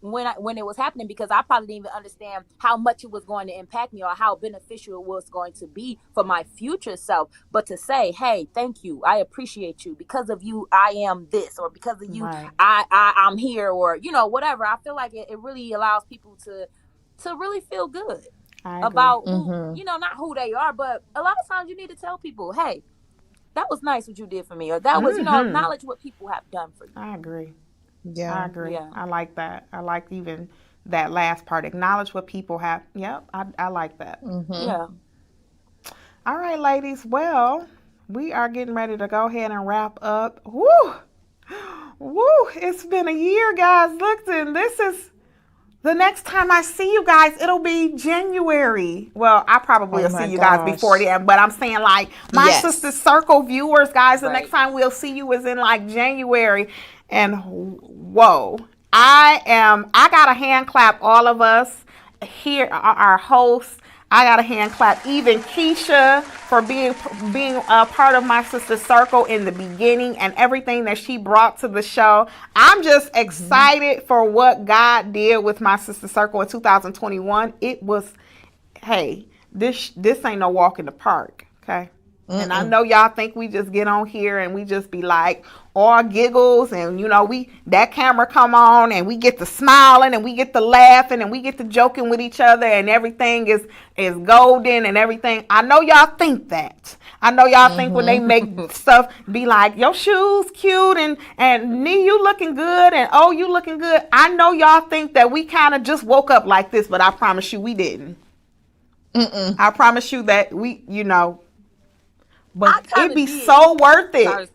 when it was happening because I probably didn't even understand how much it was going to impact me or how beneficial it was going to be for my future self. But to say, hey, thank you, I appreciate you. Because of you, I am this, or because of you, Right. I'm here, or you know, whatever. I feel like it really allows people to really feel good I agree. about who, you know, not who they are, but a lot of times you need to tell people, hey, that was nice what you did for me, or that was, you know, acknowledge what people have done for you. I agree. Yeah. I agree. Yeah. I like that. I like even that last part. Acknowledge what people have. Yep. I like that. Yeah. All right, ladies. Well, we are getting ready to go ahead and wrap up. Woo! Woo! It's been a year, guys. Look, this is the next time I see you guys, it'll be January. Well, I probably will see you guys before then, but I'm saying like my Sister Circle viewers, guys, the next time we'll see you is in like January. And whoa, I got a hand clap all of us here, our hosts. I got a hand clap even Keisha for being a part of my Sister Circle in the beginning and everything that she brought to the show. I'm just excited for what God did with my Sister Circle in 2021. It was, hey, this ain't no walk in the park, okay? And I know y'all think we just get on here and we just be like all giggles and you know that camera come on and we get to smiling and we get to laughing and we get to joking with each other and everything is golden and everything. I know y'all think that. I know y'all think when they make stuff be like your shoes cute and knee you looking good and oh you looking good. I know y'all think that we kind of just woke up like this, but I promise you we didn't. I promise you that we, you know. But it'd be so worth it.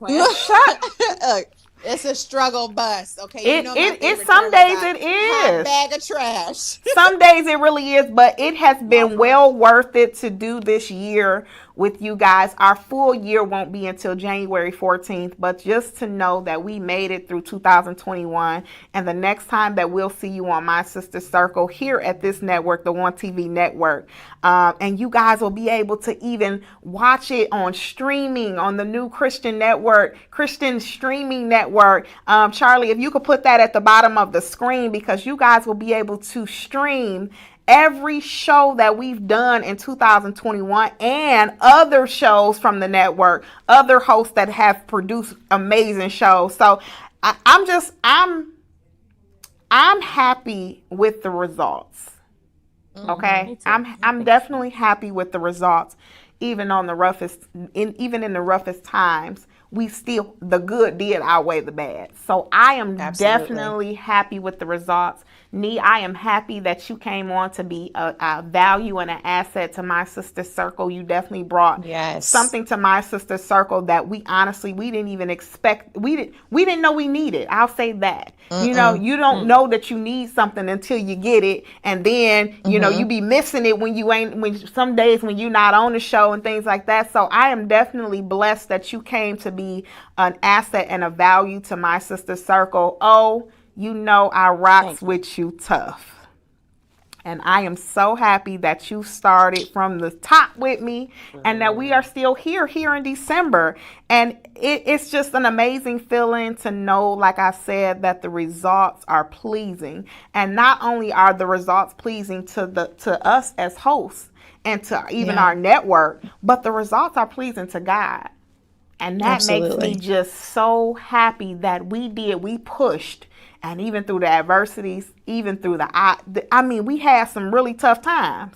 It's a struggle bus, okay? You know it's some days it is. Hot bag of trash. Some days it really is, but it has been well worth it to do this year with you guys. Our full year won't be until January 14th, but just to know that we made it through 2021, and the next time that we'll see you on My Sister Circle here at this network, the One TV network, and you guys will be able to even watch it on streaming on the new Christian streaming network. Charlie, if you could put that at the bottom of the screen, because you guys will be able to stream every show that we've done in 2021 and other shows from the network, other hosts that have produced amazing shows. So I'm happy with the results. Okay. I'm definitely happy with the results. Even in the roughest times, the good did outweigh the bad. So I am definitely happy with the results. Nee, I am happy that you came on to be a value and an asset to My Sister Circle. You definitely brought something to My Sister Circle that we didn't even expect. We didn't know we needed. I'll say that. You know, you don't know that you need something until you get it, and then you know you be missing it when some days when you're not on the show and things like that. So I am definitely blessed that you came to be an asset and a value to My Sister Circle. Oh, you know I rocks with you tough. And I am so happy that you started from the top with me and that we are still here in December. And it's just an amazing feeling to know, like I said, that the results are pleasing. And not only are the results pleasing to us as hosts and to even our network, but the results are pleasing to God. And that makes me just so happy that we pushed. And even through the adversities, even through we had some really tough times.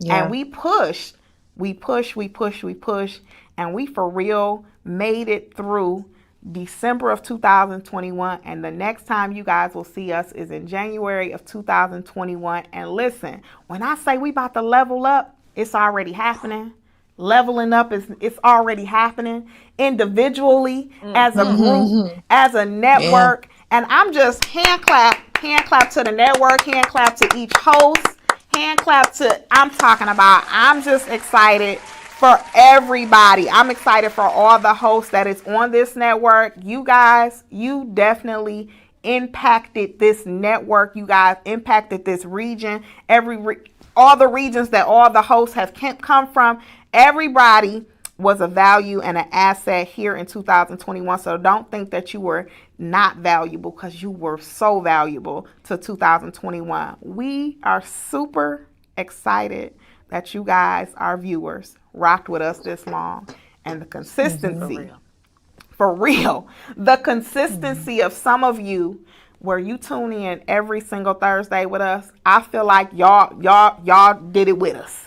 Yeah. And we pushed, and we for real made it through December of 2021. And the next time you guys will see us is in January of 2021. And listen, when I say we about to level up, it's already happening. Leveling up it's already happening individually, as a group, as a network. And I'm just hand clap to the network, hand clap to each host, Hand clap to, I'm just excited for everybody. I'm excited for all the hosts that is on this network. You guys, you definitely impacted this network. You guys impacted this region. All the regions that all the hosts have come from. Everybody was a value and an asset here in 2021. So don't think that you were not valuable, because you were so valuable to 2021. We are super excited that you guys, our viewers, rocked with us this long. And the consistency, for real, the consistency of some of you, where you tune in every single Thursday with us, I feel like y'all did it with us.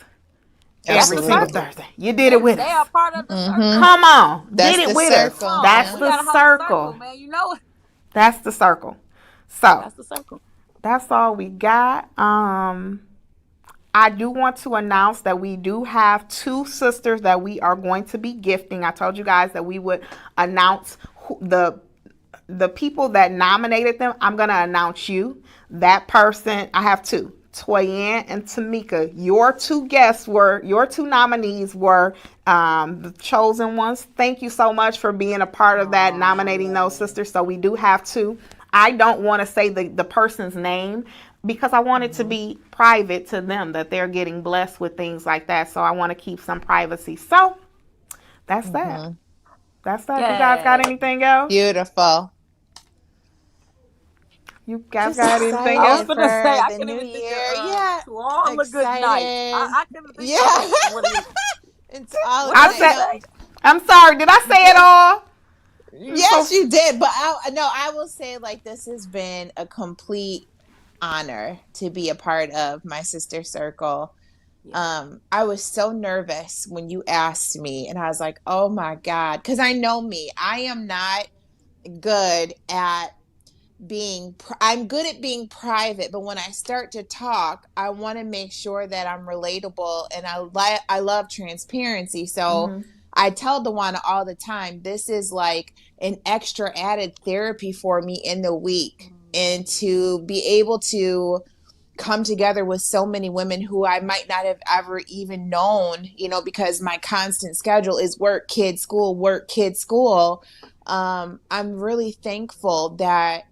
Every single Thursday. You did it with us. They are part of the circle. Come on. That's did it the with circle. us. That's We the gotta hold circle. man. You know it. That's the circle. So That's the circle. that's all we got. I do want to announce that we do have 2 sisters that we are going to be gifting. I told you guys that we would announce the people that nominated them. I'm going to announce you. That person, I have 2. Toyanne and Tamika, your 2 nominees were the chosen ones. Thank you so much for being a part of that, nominating those sisters. So we do have 2. I don't want to say the person's name, because I want it to be private to them, that they're getting blessed with things like that. So I want to keep some privacy. So that's that. That's that. Yeah. You guys got anything else? Beautiful. You guys Just got anything I was else? excited. gonna say, I the couldn't new even think year. of Yeah. To all a good night. Excited. I couldn't think Yeah. of what it is. It's all I good. said, I'm sorry. Did I say it all? Yes, you did. But I will say, like, this has been a complete honor to be a part of my sister circle. I was so nervous when you asked me, and I was like, oh my God, because I know me. I am not good at I'm good at being private, but when I start to talk, I want to make sure that I'm relatable, and I love transparency. So I tell Dewana all the time, this is like an extra added therapy for me in the week, and to be able to come together with so many women who I might not have ever even known, because my constant schedule is work, kids, school, work, kids, school. I'm really thankful that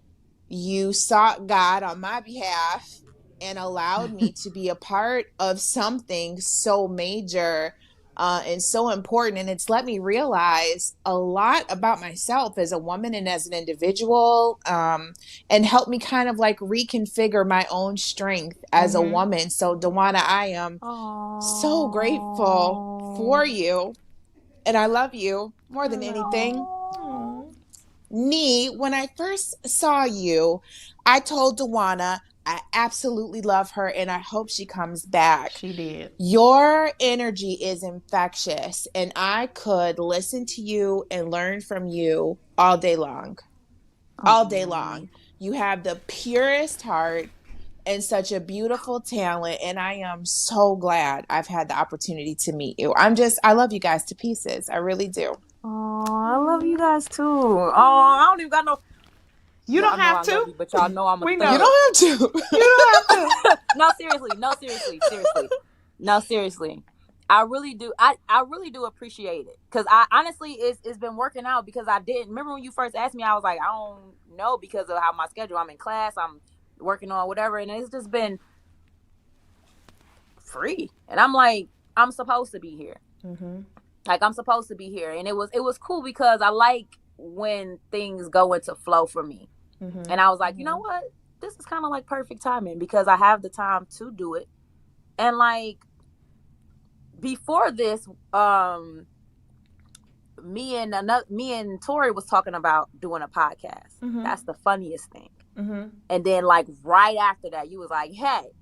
you sought God on my behalf and allowed me to be a part of something so major and so important. And it's let me realize a lot about myself as a woman and as an individual, and help me kind of like reconfigure my own strength as a woman. So Dewana, I am so grateful for you, and I love you more than anything. When I first saw you, I told Dewana I absolutely love her and I hope she comes back. She did. Your energy is infectious, and I could listen to you and learn from you all day long. All day long. You have the purest heart and such a beautiful talent, and I am so glad I've had the opportunity to meet you. I love you guys to pieces. I really do. Oh, I love you guys too. Oh, I don't even got no. You don't have I to. love you, but y'all know I'm a We thug. know. You don't have to. You don't have to. No, seriously. I really do. I really do appreciate it, because I honestly, it's been working out, because I didn't remember when you first asked me. I was like, I don't know, because of how my schedule. I'm in class. I'm working on whatever, and it's just been free. And I'm like, I'm supposed to be here. Like, I'm supposed to be here. And it was cool, because I like when things go into flow for me. And I was like, you know what? This is kind of like perfect timing, because I have the time to do it. And like, before this, me and Tori was talking about doing a podcast. That's the funniest thing. And then like right after that, you was like, hey,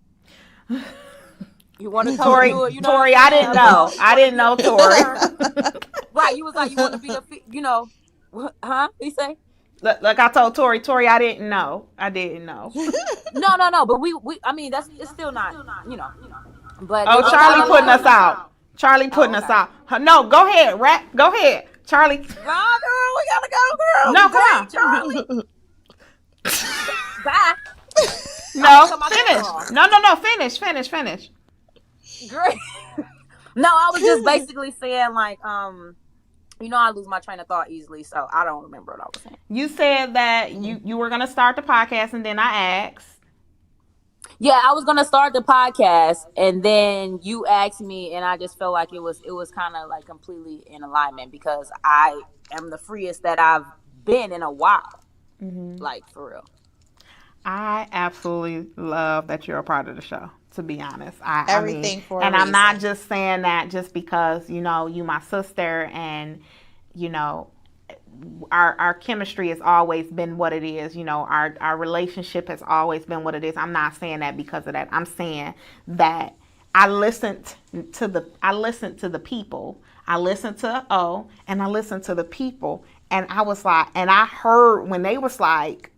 you want to come Tori, do it? Tori, I didn't know. I didn't know, Tori. Right, you was like, you want to be the, huh? He say? Like I told Tori, I didn't know. I didn't know. No. But we I mean, it's still not, But Charlie putting us out. Charlie putting us out. No, go ahead, rap. Go ahead, Charlie. No, girl, we gotta go, girl. No, come on. Charlie. Bye. No, cut my finish. camera off. No. Finish. Great. No, I was just basically saying like, I lose my train of thought easily, so I don't remember what I was saying. You said that you were gonna start the podcast, and then I asked. Yeah, I was gonna start the podcast, and then you asked me, and I just felt like it was kind of like completely in alignment because I am the freest that I've been in a while, like for real. I absolutely love that you're a part of the show. To be honest, Everything for a and I'm not reason. just saying that just because you my sister, and our chemistry has always been what it is. Our relationship has always been what it is. I'm not saying that because of that. I'm saying that I listened to the people. I listened to O, and I listened to the people, and I was like, and I heard when they was like,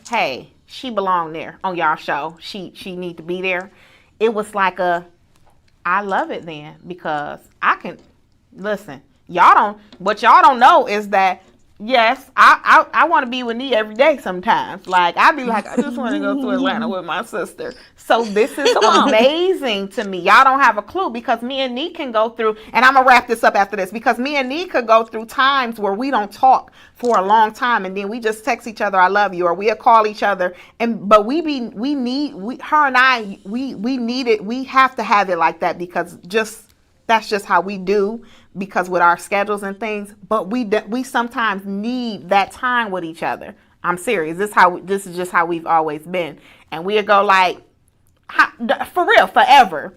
hey, she belonged there on y'all show. She need to be there. It was like I love it then because I can listen. What y'all don't know is that yes, I want to be with Nee every day sometimes. Like I be like, I just want to go to Atlanta with my sister. So this is amazing to me. Y'all don't have a clue because me and Nee can go through, and I'm gonna wrap this up after this because me and Nee could go through times where we don't talk for a long time, and then we just text each other, "I love you," or we'll call each other, but we her and I need it. We have to have it like that because that's just how we do because with our schedules and things. But we sometimes need that time with each other. I'm serious. This is just how we've always been, and we'll go like for real forever.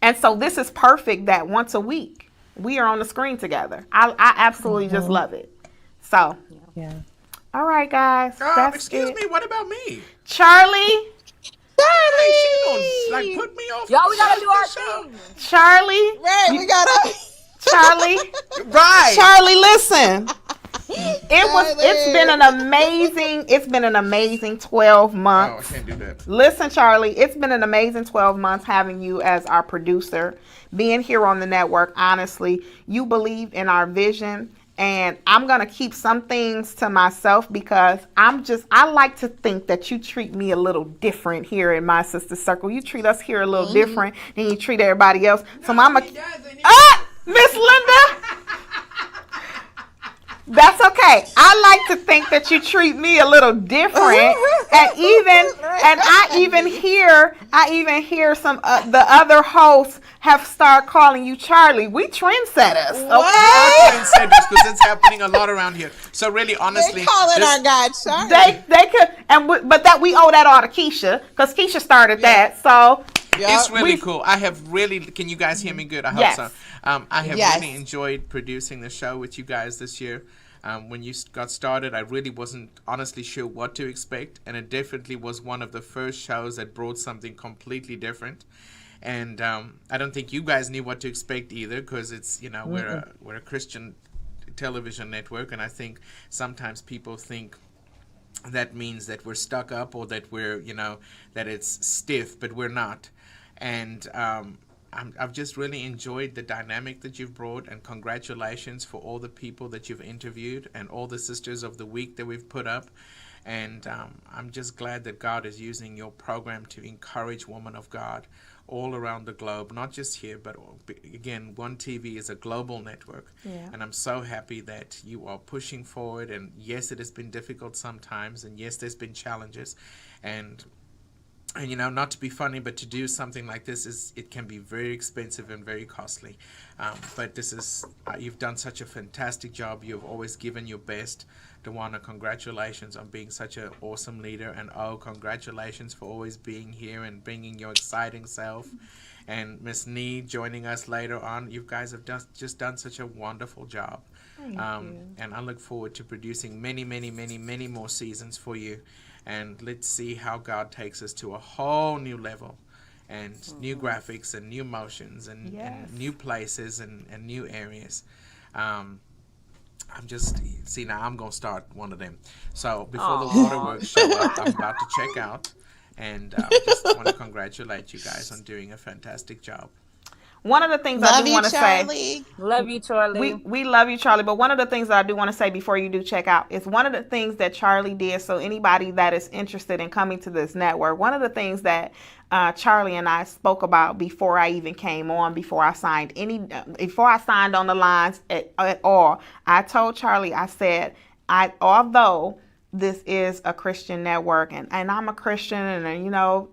And so this is perfect that once a week we are on the screen together. I absolutely just love it. So Yeah. all right, guys. That's Excuse it. me, what about me? Charlie. Hey, she don't like put me off. Y'all, we gotta do our show. thing. Charlie. Right, we gotta. Charlie. Right. Charlie, listen. It's been an amazing 12 Oh, I months. can't do that. Listen, Charlie, it's been an amazing 12 months having you as our producer, being here on the network. Honestly, you believe in our vision, and I'm going to keep some things to myself because I like to think that you treat me a little different here in my sister circle. You treat us here a little different than you treat everybody else. So I'm a Miss Linda. That's okay. I like to think that you treat me a little different, and I even hear some the other hosts have started calling you Charlie. We trendsetters, okay? Trendsetters, because it's happening a lot around here. So really, honestly, They calling our guy Charlie. They could, but that we owe that all to Keisha because Keisha started that. So it's really cool. I have really. Can you guys hear me good? I hope Yes. so. I have Yes. really enjoyed producing the show with you guys this year. When you got started, I really wasn't honestly sure what to expect, and it definitely was one of the first shows that brought something completely different. And I don't think you guys knew what to expect either, because it's we're a Christian television network, and I think sometimes people think that means that we're stuck up or that we're that it's stiff, but we're not. And I've just really enjoyed the dynamic that you've brought, and congratulations for all the people that you've interviewed and all the Sisters of the Week that we've put up. And I'm just glad that God is using your program to encourage women of God all around the globe, not just here, but again, One TV is a global network. Yeah. And I'm so happy that you are pushing forward. And yes, it has been difficult sometimes, and yes, there's been challenges. And not to be funny, but to do something like this it can be very expensive and very costly. But this is you've done such a fantastic job. You've always given your best. Dewana, congratulations on being such an awesome leader, and congratulations for always being here and bringing your exciting self. And Miss Nee joining us later on. You guys have just done such a wonderful job. Thank you. And I look forward to producing many, many, many, many more seasons for you. And let's see how God takes us to a whole new level, and new graphics and new motions and new places and new areas. I'm going to start one of them. So before the waterworks show up, I'm about to check out. And I just want to congratulate you guys on doing a fantastic job. One of the things I Love do you, want to say, Charlie. Love you, Charlie. we love you, Charlie. But one of the things that I do want to say before you do check out is one of the things that Charlie did. So anybody that is interested in coming to this network, one of the things that Charlie and I spoke about before I even came on, before I signed on the lines at all, I told Charlie, I said, although this is a Christian network and I'm a Christian and you know,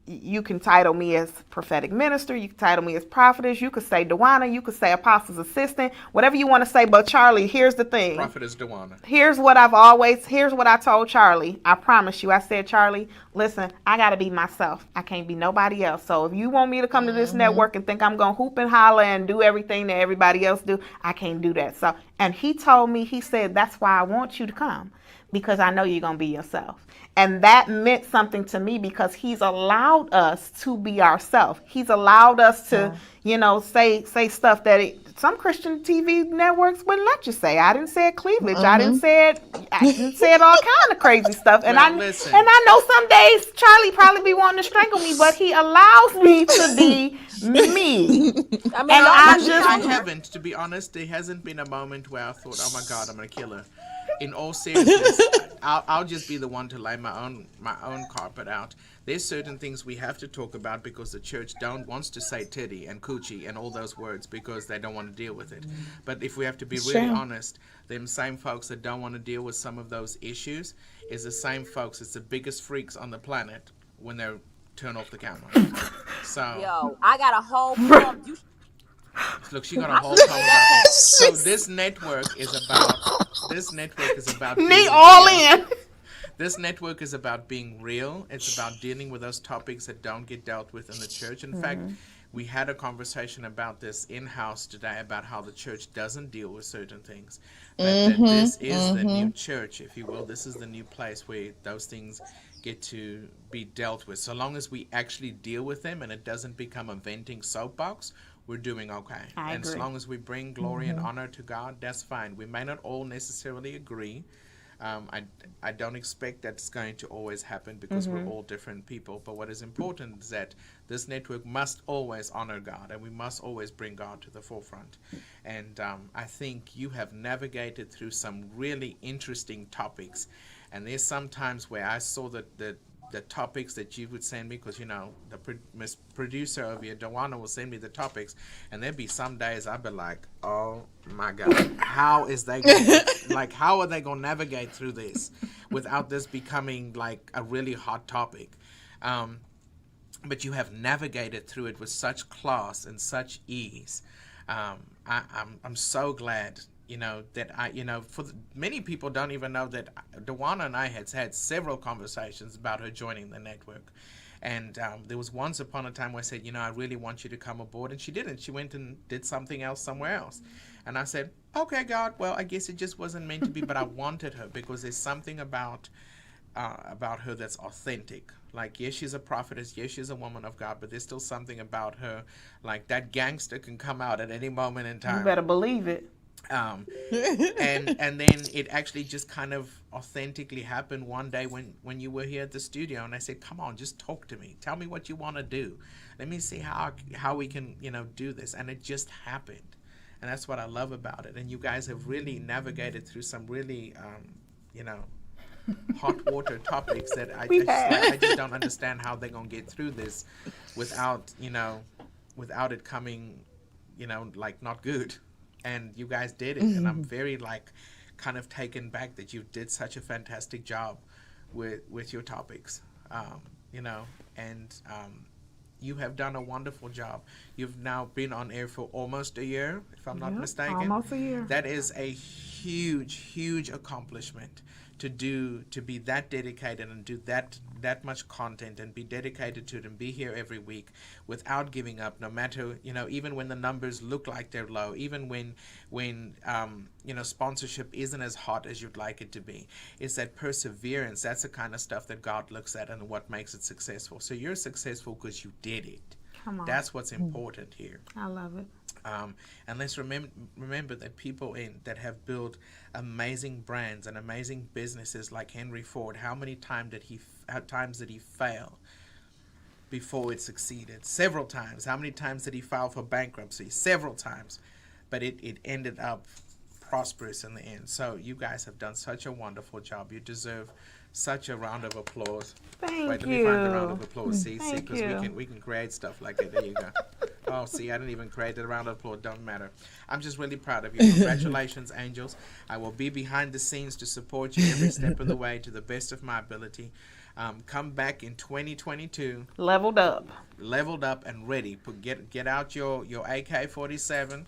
you can title me as prophetic minister, you can title me as prophetess, you could say Dewana, you could say apostle's assistant, whatever you want to say. But Charlie, here's the thing. Prophetess Dewana. Here's what I told Charlie. I promise you. I said, Charlie, listen, I got to be myself. I can't be nobody else. So if you want me to come to this network and think I'm going to hoop and holler and do everything that everybody else do, I can't do that. So, and he told me, he said, that's why I want you to come, because I know you're going to be yourself. And that meant something to me because he's allowed us to be ourselves. He's allowed us to, you know, say stuff that some Christian TV networks wouldn't let you say. I didn't say it cleavage. I didn't say it all kind of crazy stuff. And Well, listen. I know some days Charlie probably be wanting to strangle me, but he allows me to be me. I mean, I haven't, to be honest. There hasn't been a moment where I thought, oh my God, I'm going to kill her. In all seriousness, I'll just be the one to lay my own carpet out. There's certain things we have to talk about because the church wants to say titty and coochie and all those words because they don't want to deal with it. But if we have to be really honest, them same folks that don't want to deal with some of those issues is the same folks. It's the biggest freaks on the planet when they turn off the camera. So yo, I got a whole poem. look, she got a whole poem about that. So this network is about Me being all real. in. This network is about being real. It's about dealing with those topics that don't get dealt with in the church. In fact, we had a conversation about this in-house today about how the church doesn't deal with certain things. But that this is the new church, if you will. This is the new place where those things get to be dealt with. So long as we actually deal with them and it doesn't become a venting soapbox, we're doing okay. I and agree. as long as we bring glory and honor to God, that's fine. We may not all necessarily agree. I don't expect that's going to always happen because we're all different people. But what is important is that this network must always honor God and we must always bring God to the forefront. And I think you have navigated through some really interesting topics. And there's some times where I saw that the topics that you would send me, because you know the producer of your Dewana will send me the topics, and there'd be some days I'd be like, oh my God, how are they gonna navigate through this without this becoming like a really hot topic? But you have navigated through it with such class and such ease. I'm so glad. You know, that many people don't even know that Dewana and I had several conversations about her joining the network. And there was once upon a time where I said, you know, I really want you to come aboard. And she didn't. She went and did something else somewhere else. And I said, okay, God, well, I guess it just wasn't meant to be. But I wanted her because there's something about her that's authentic. Like, yes, she's a prophetess. Yes, she's a woman of God. But there's still something about her. Like, that gangster can come out at any moment in time. You better believe it. And then it actually just kind of authentically happened one day when you were here at the studio, and I said, come on, just talk to me, tell me what you want to do, let me see how we can do this. And it just happened, and that's what I love about it. And you guys have really navigated through some really hot water topics that I just don't understand how they're gonna get through this without it coming like not good. And you guys did it, and I'm very kind of taken back that you did such a fantastic job with your topics, and you have done a wonderful job. You've now been on air for almost a year, if I'm not mistaken. Almost a year. That is a huge accomplishment to be that dedicated and do that much content and be dedicated to it and be here every week without giving up, no matter even when the numbers look like they're low, even when sponsorship isn't as hot as you'd like it to be. It's that perseverance. That's the kind of stuff that God looks at and what makes it successful. So you're successful because you did it. Come on. That's what's important here. I love it. And let's remember that people that have built amazing brands and amazing businesses like Henry Ford, how many times did he fail? before it succeeded. Several times. How many times did he file for bankruptcy? Several times. But it ended up prosperous in the end. So you guys have done such a wonderful job. You deserve such a round of applause. Thank Wait, let you. me find the round of applause. See, Thank because you. we can create stuff like that. There you go. Oh, see, I didn't even create the round of applause. Don't matter. I'm just really proud of you. Congratulations, angels. I will be behind the scenes to support you every step of the way to the best of my ability. Come back in 2022, Leveled up. leveled up and ready. Get out your AK-47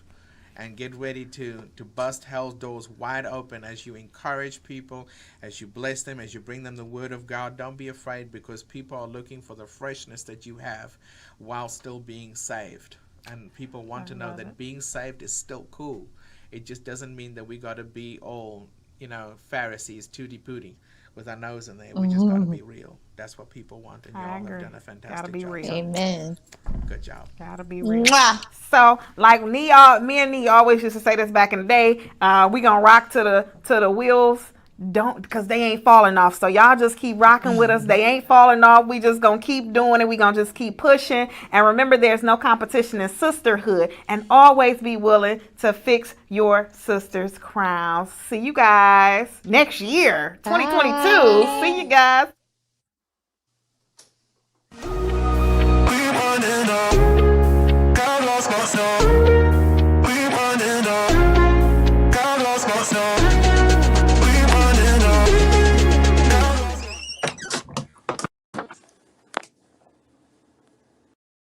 and get ready to bust hell's doors wide open as you encourage people, as you bless them, as you bring them the word of God. Don't be afraid, because people are looking for the freshness that you have while still being saved. And people want to know that being saved is still cool. It just doesn't mean that we got to be all, Pharisees, tooty-pooty, with our nose in there. We just got to be real. That's what people want, and y'all have done a fantastic Gotta be job. real. So, Amen. good job. Gotta be real. Mwah. So, like me and Nee always used to say this back in the day. We gonna rock to the wheels. Because they ain't falling off. So y'all just keep rocking with us. They ain't falling off. We just gonna keep doing it. We gonna just keep pushing. And remember, there's no competition in sisterhood. And always be willing to fix your sister's crowns. See you guys next year, 2022. Bye. See you guys.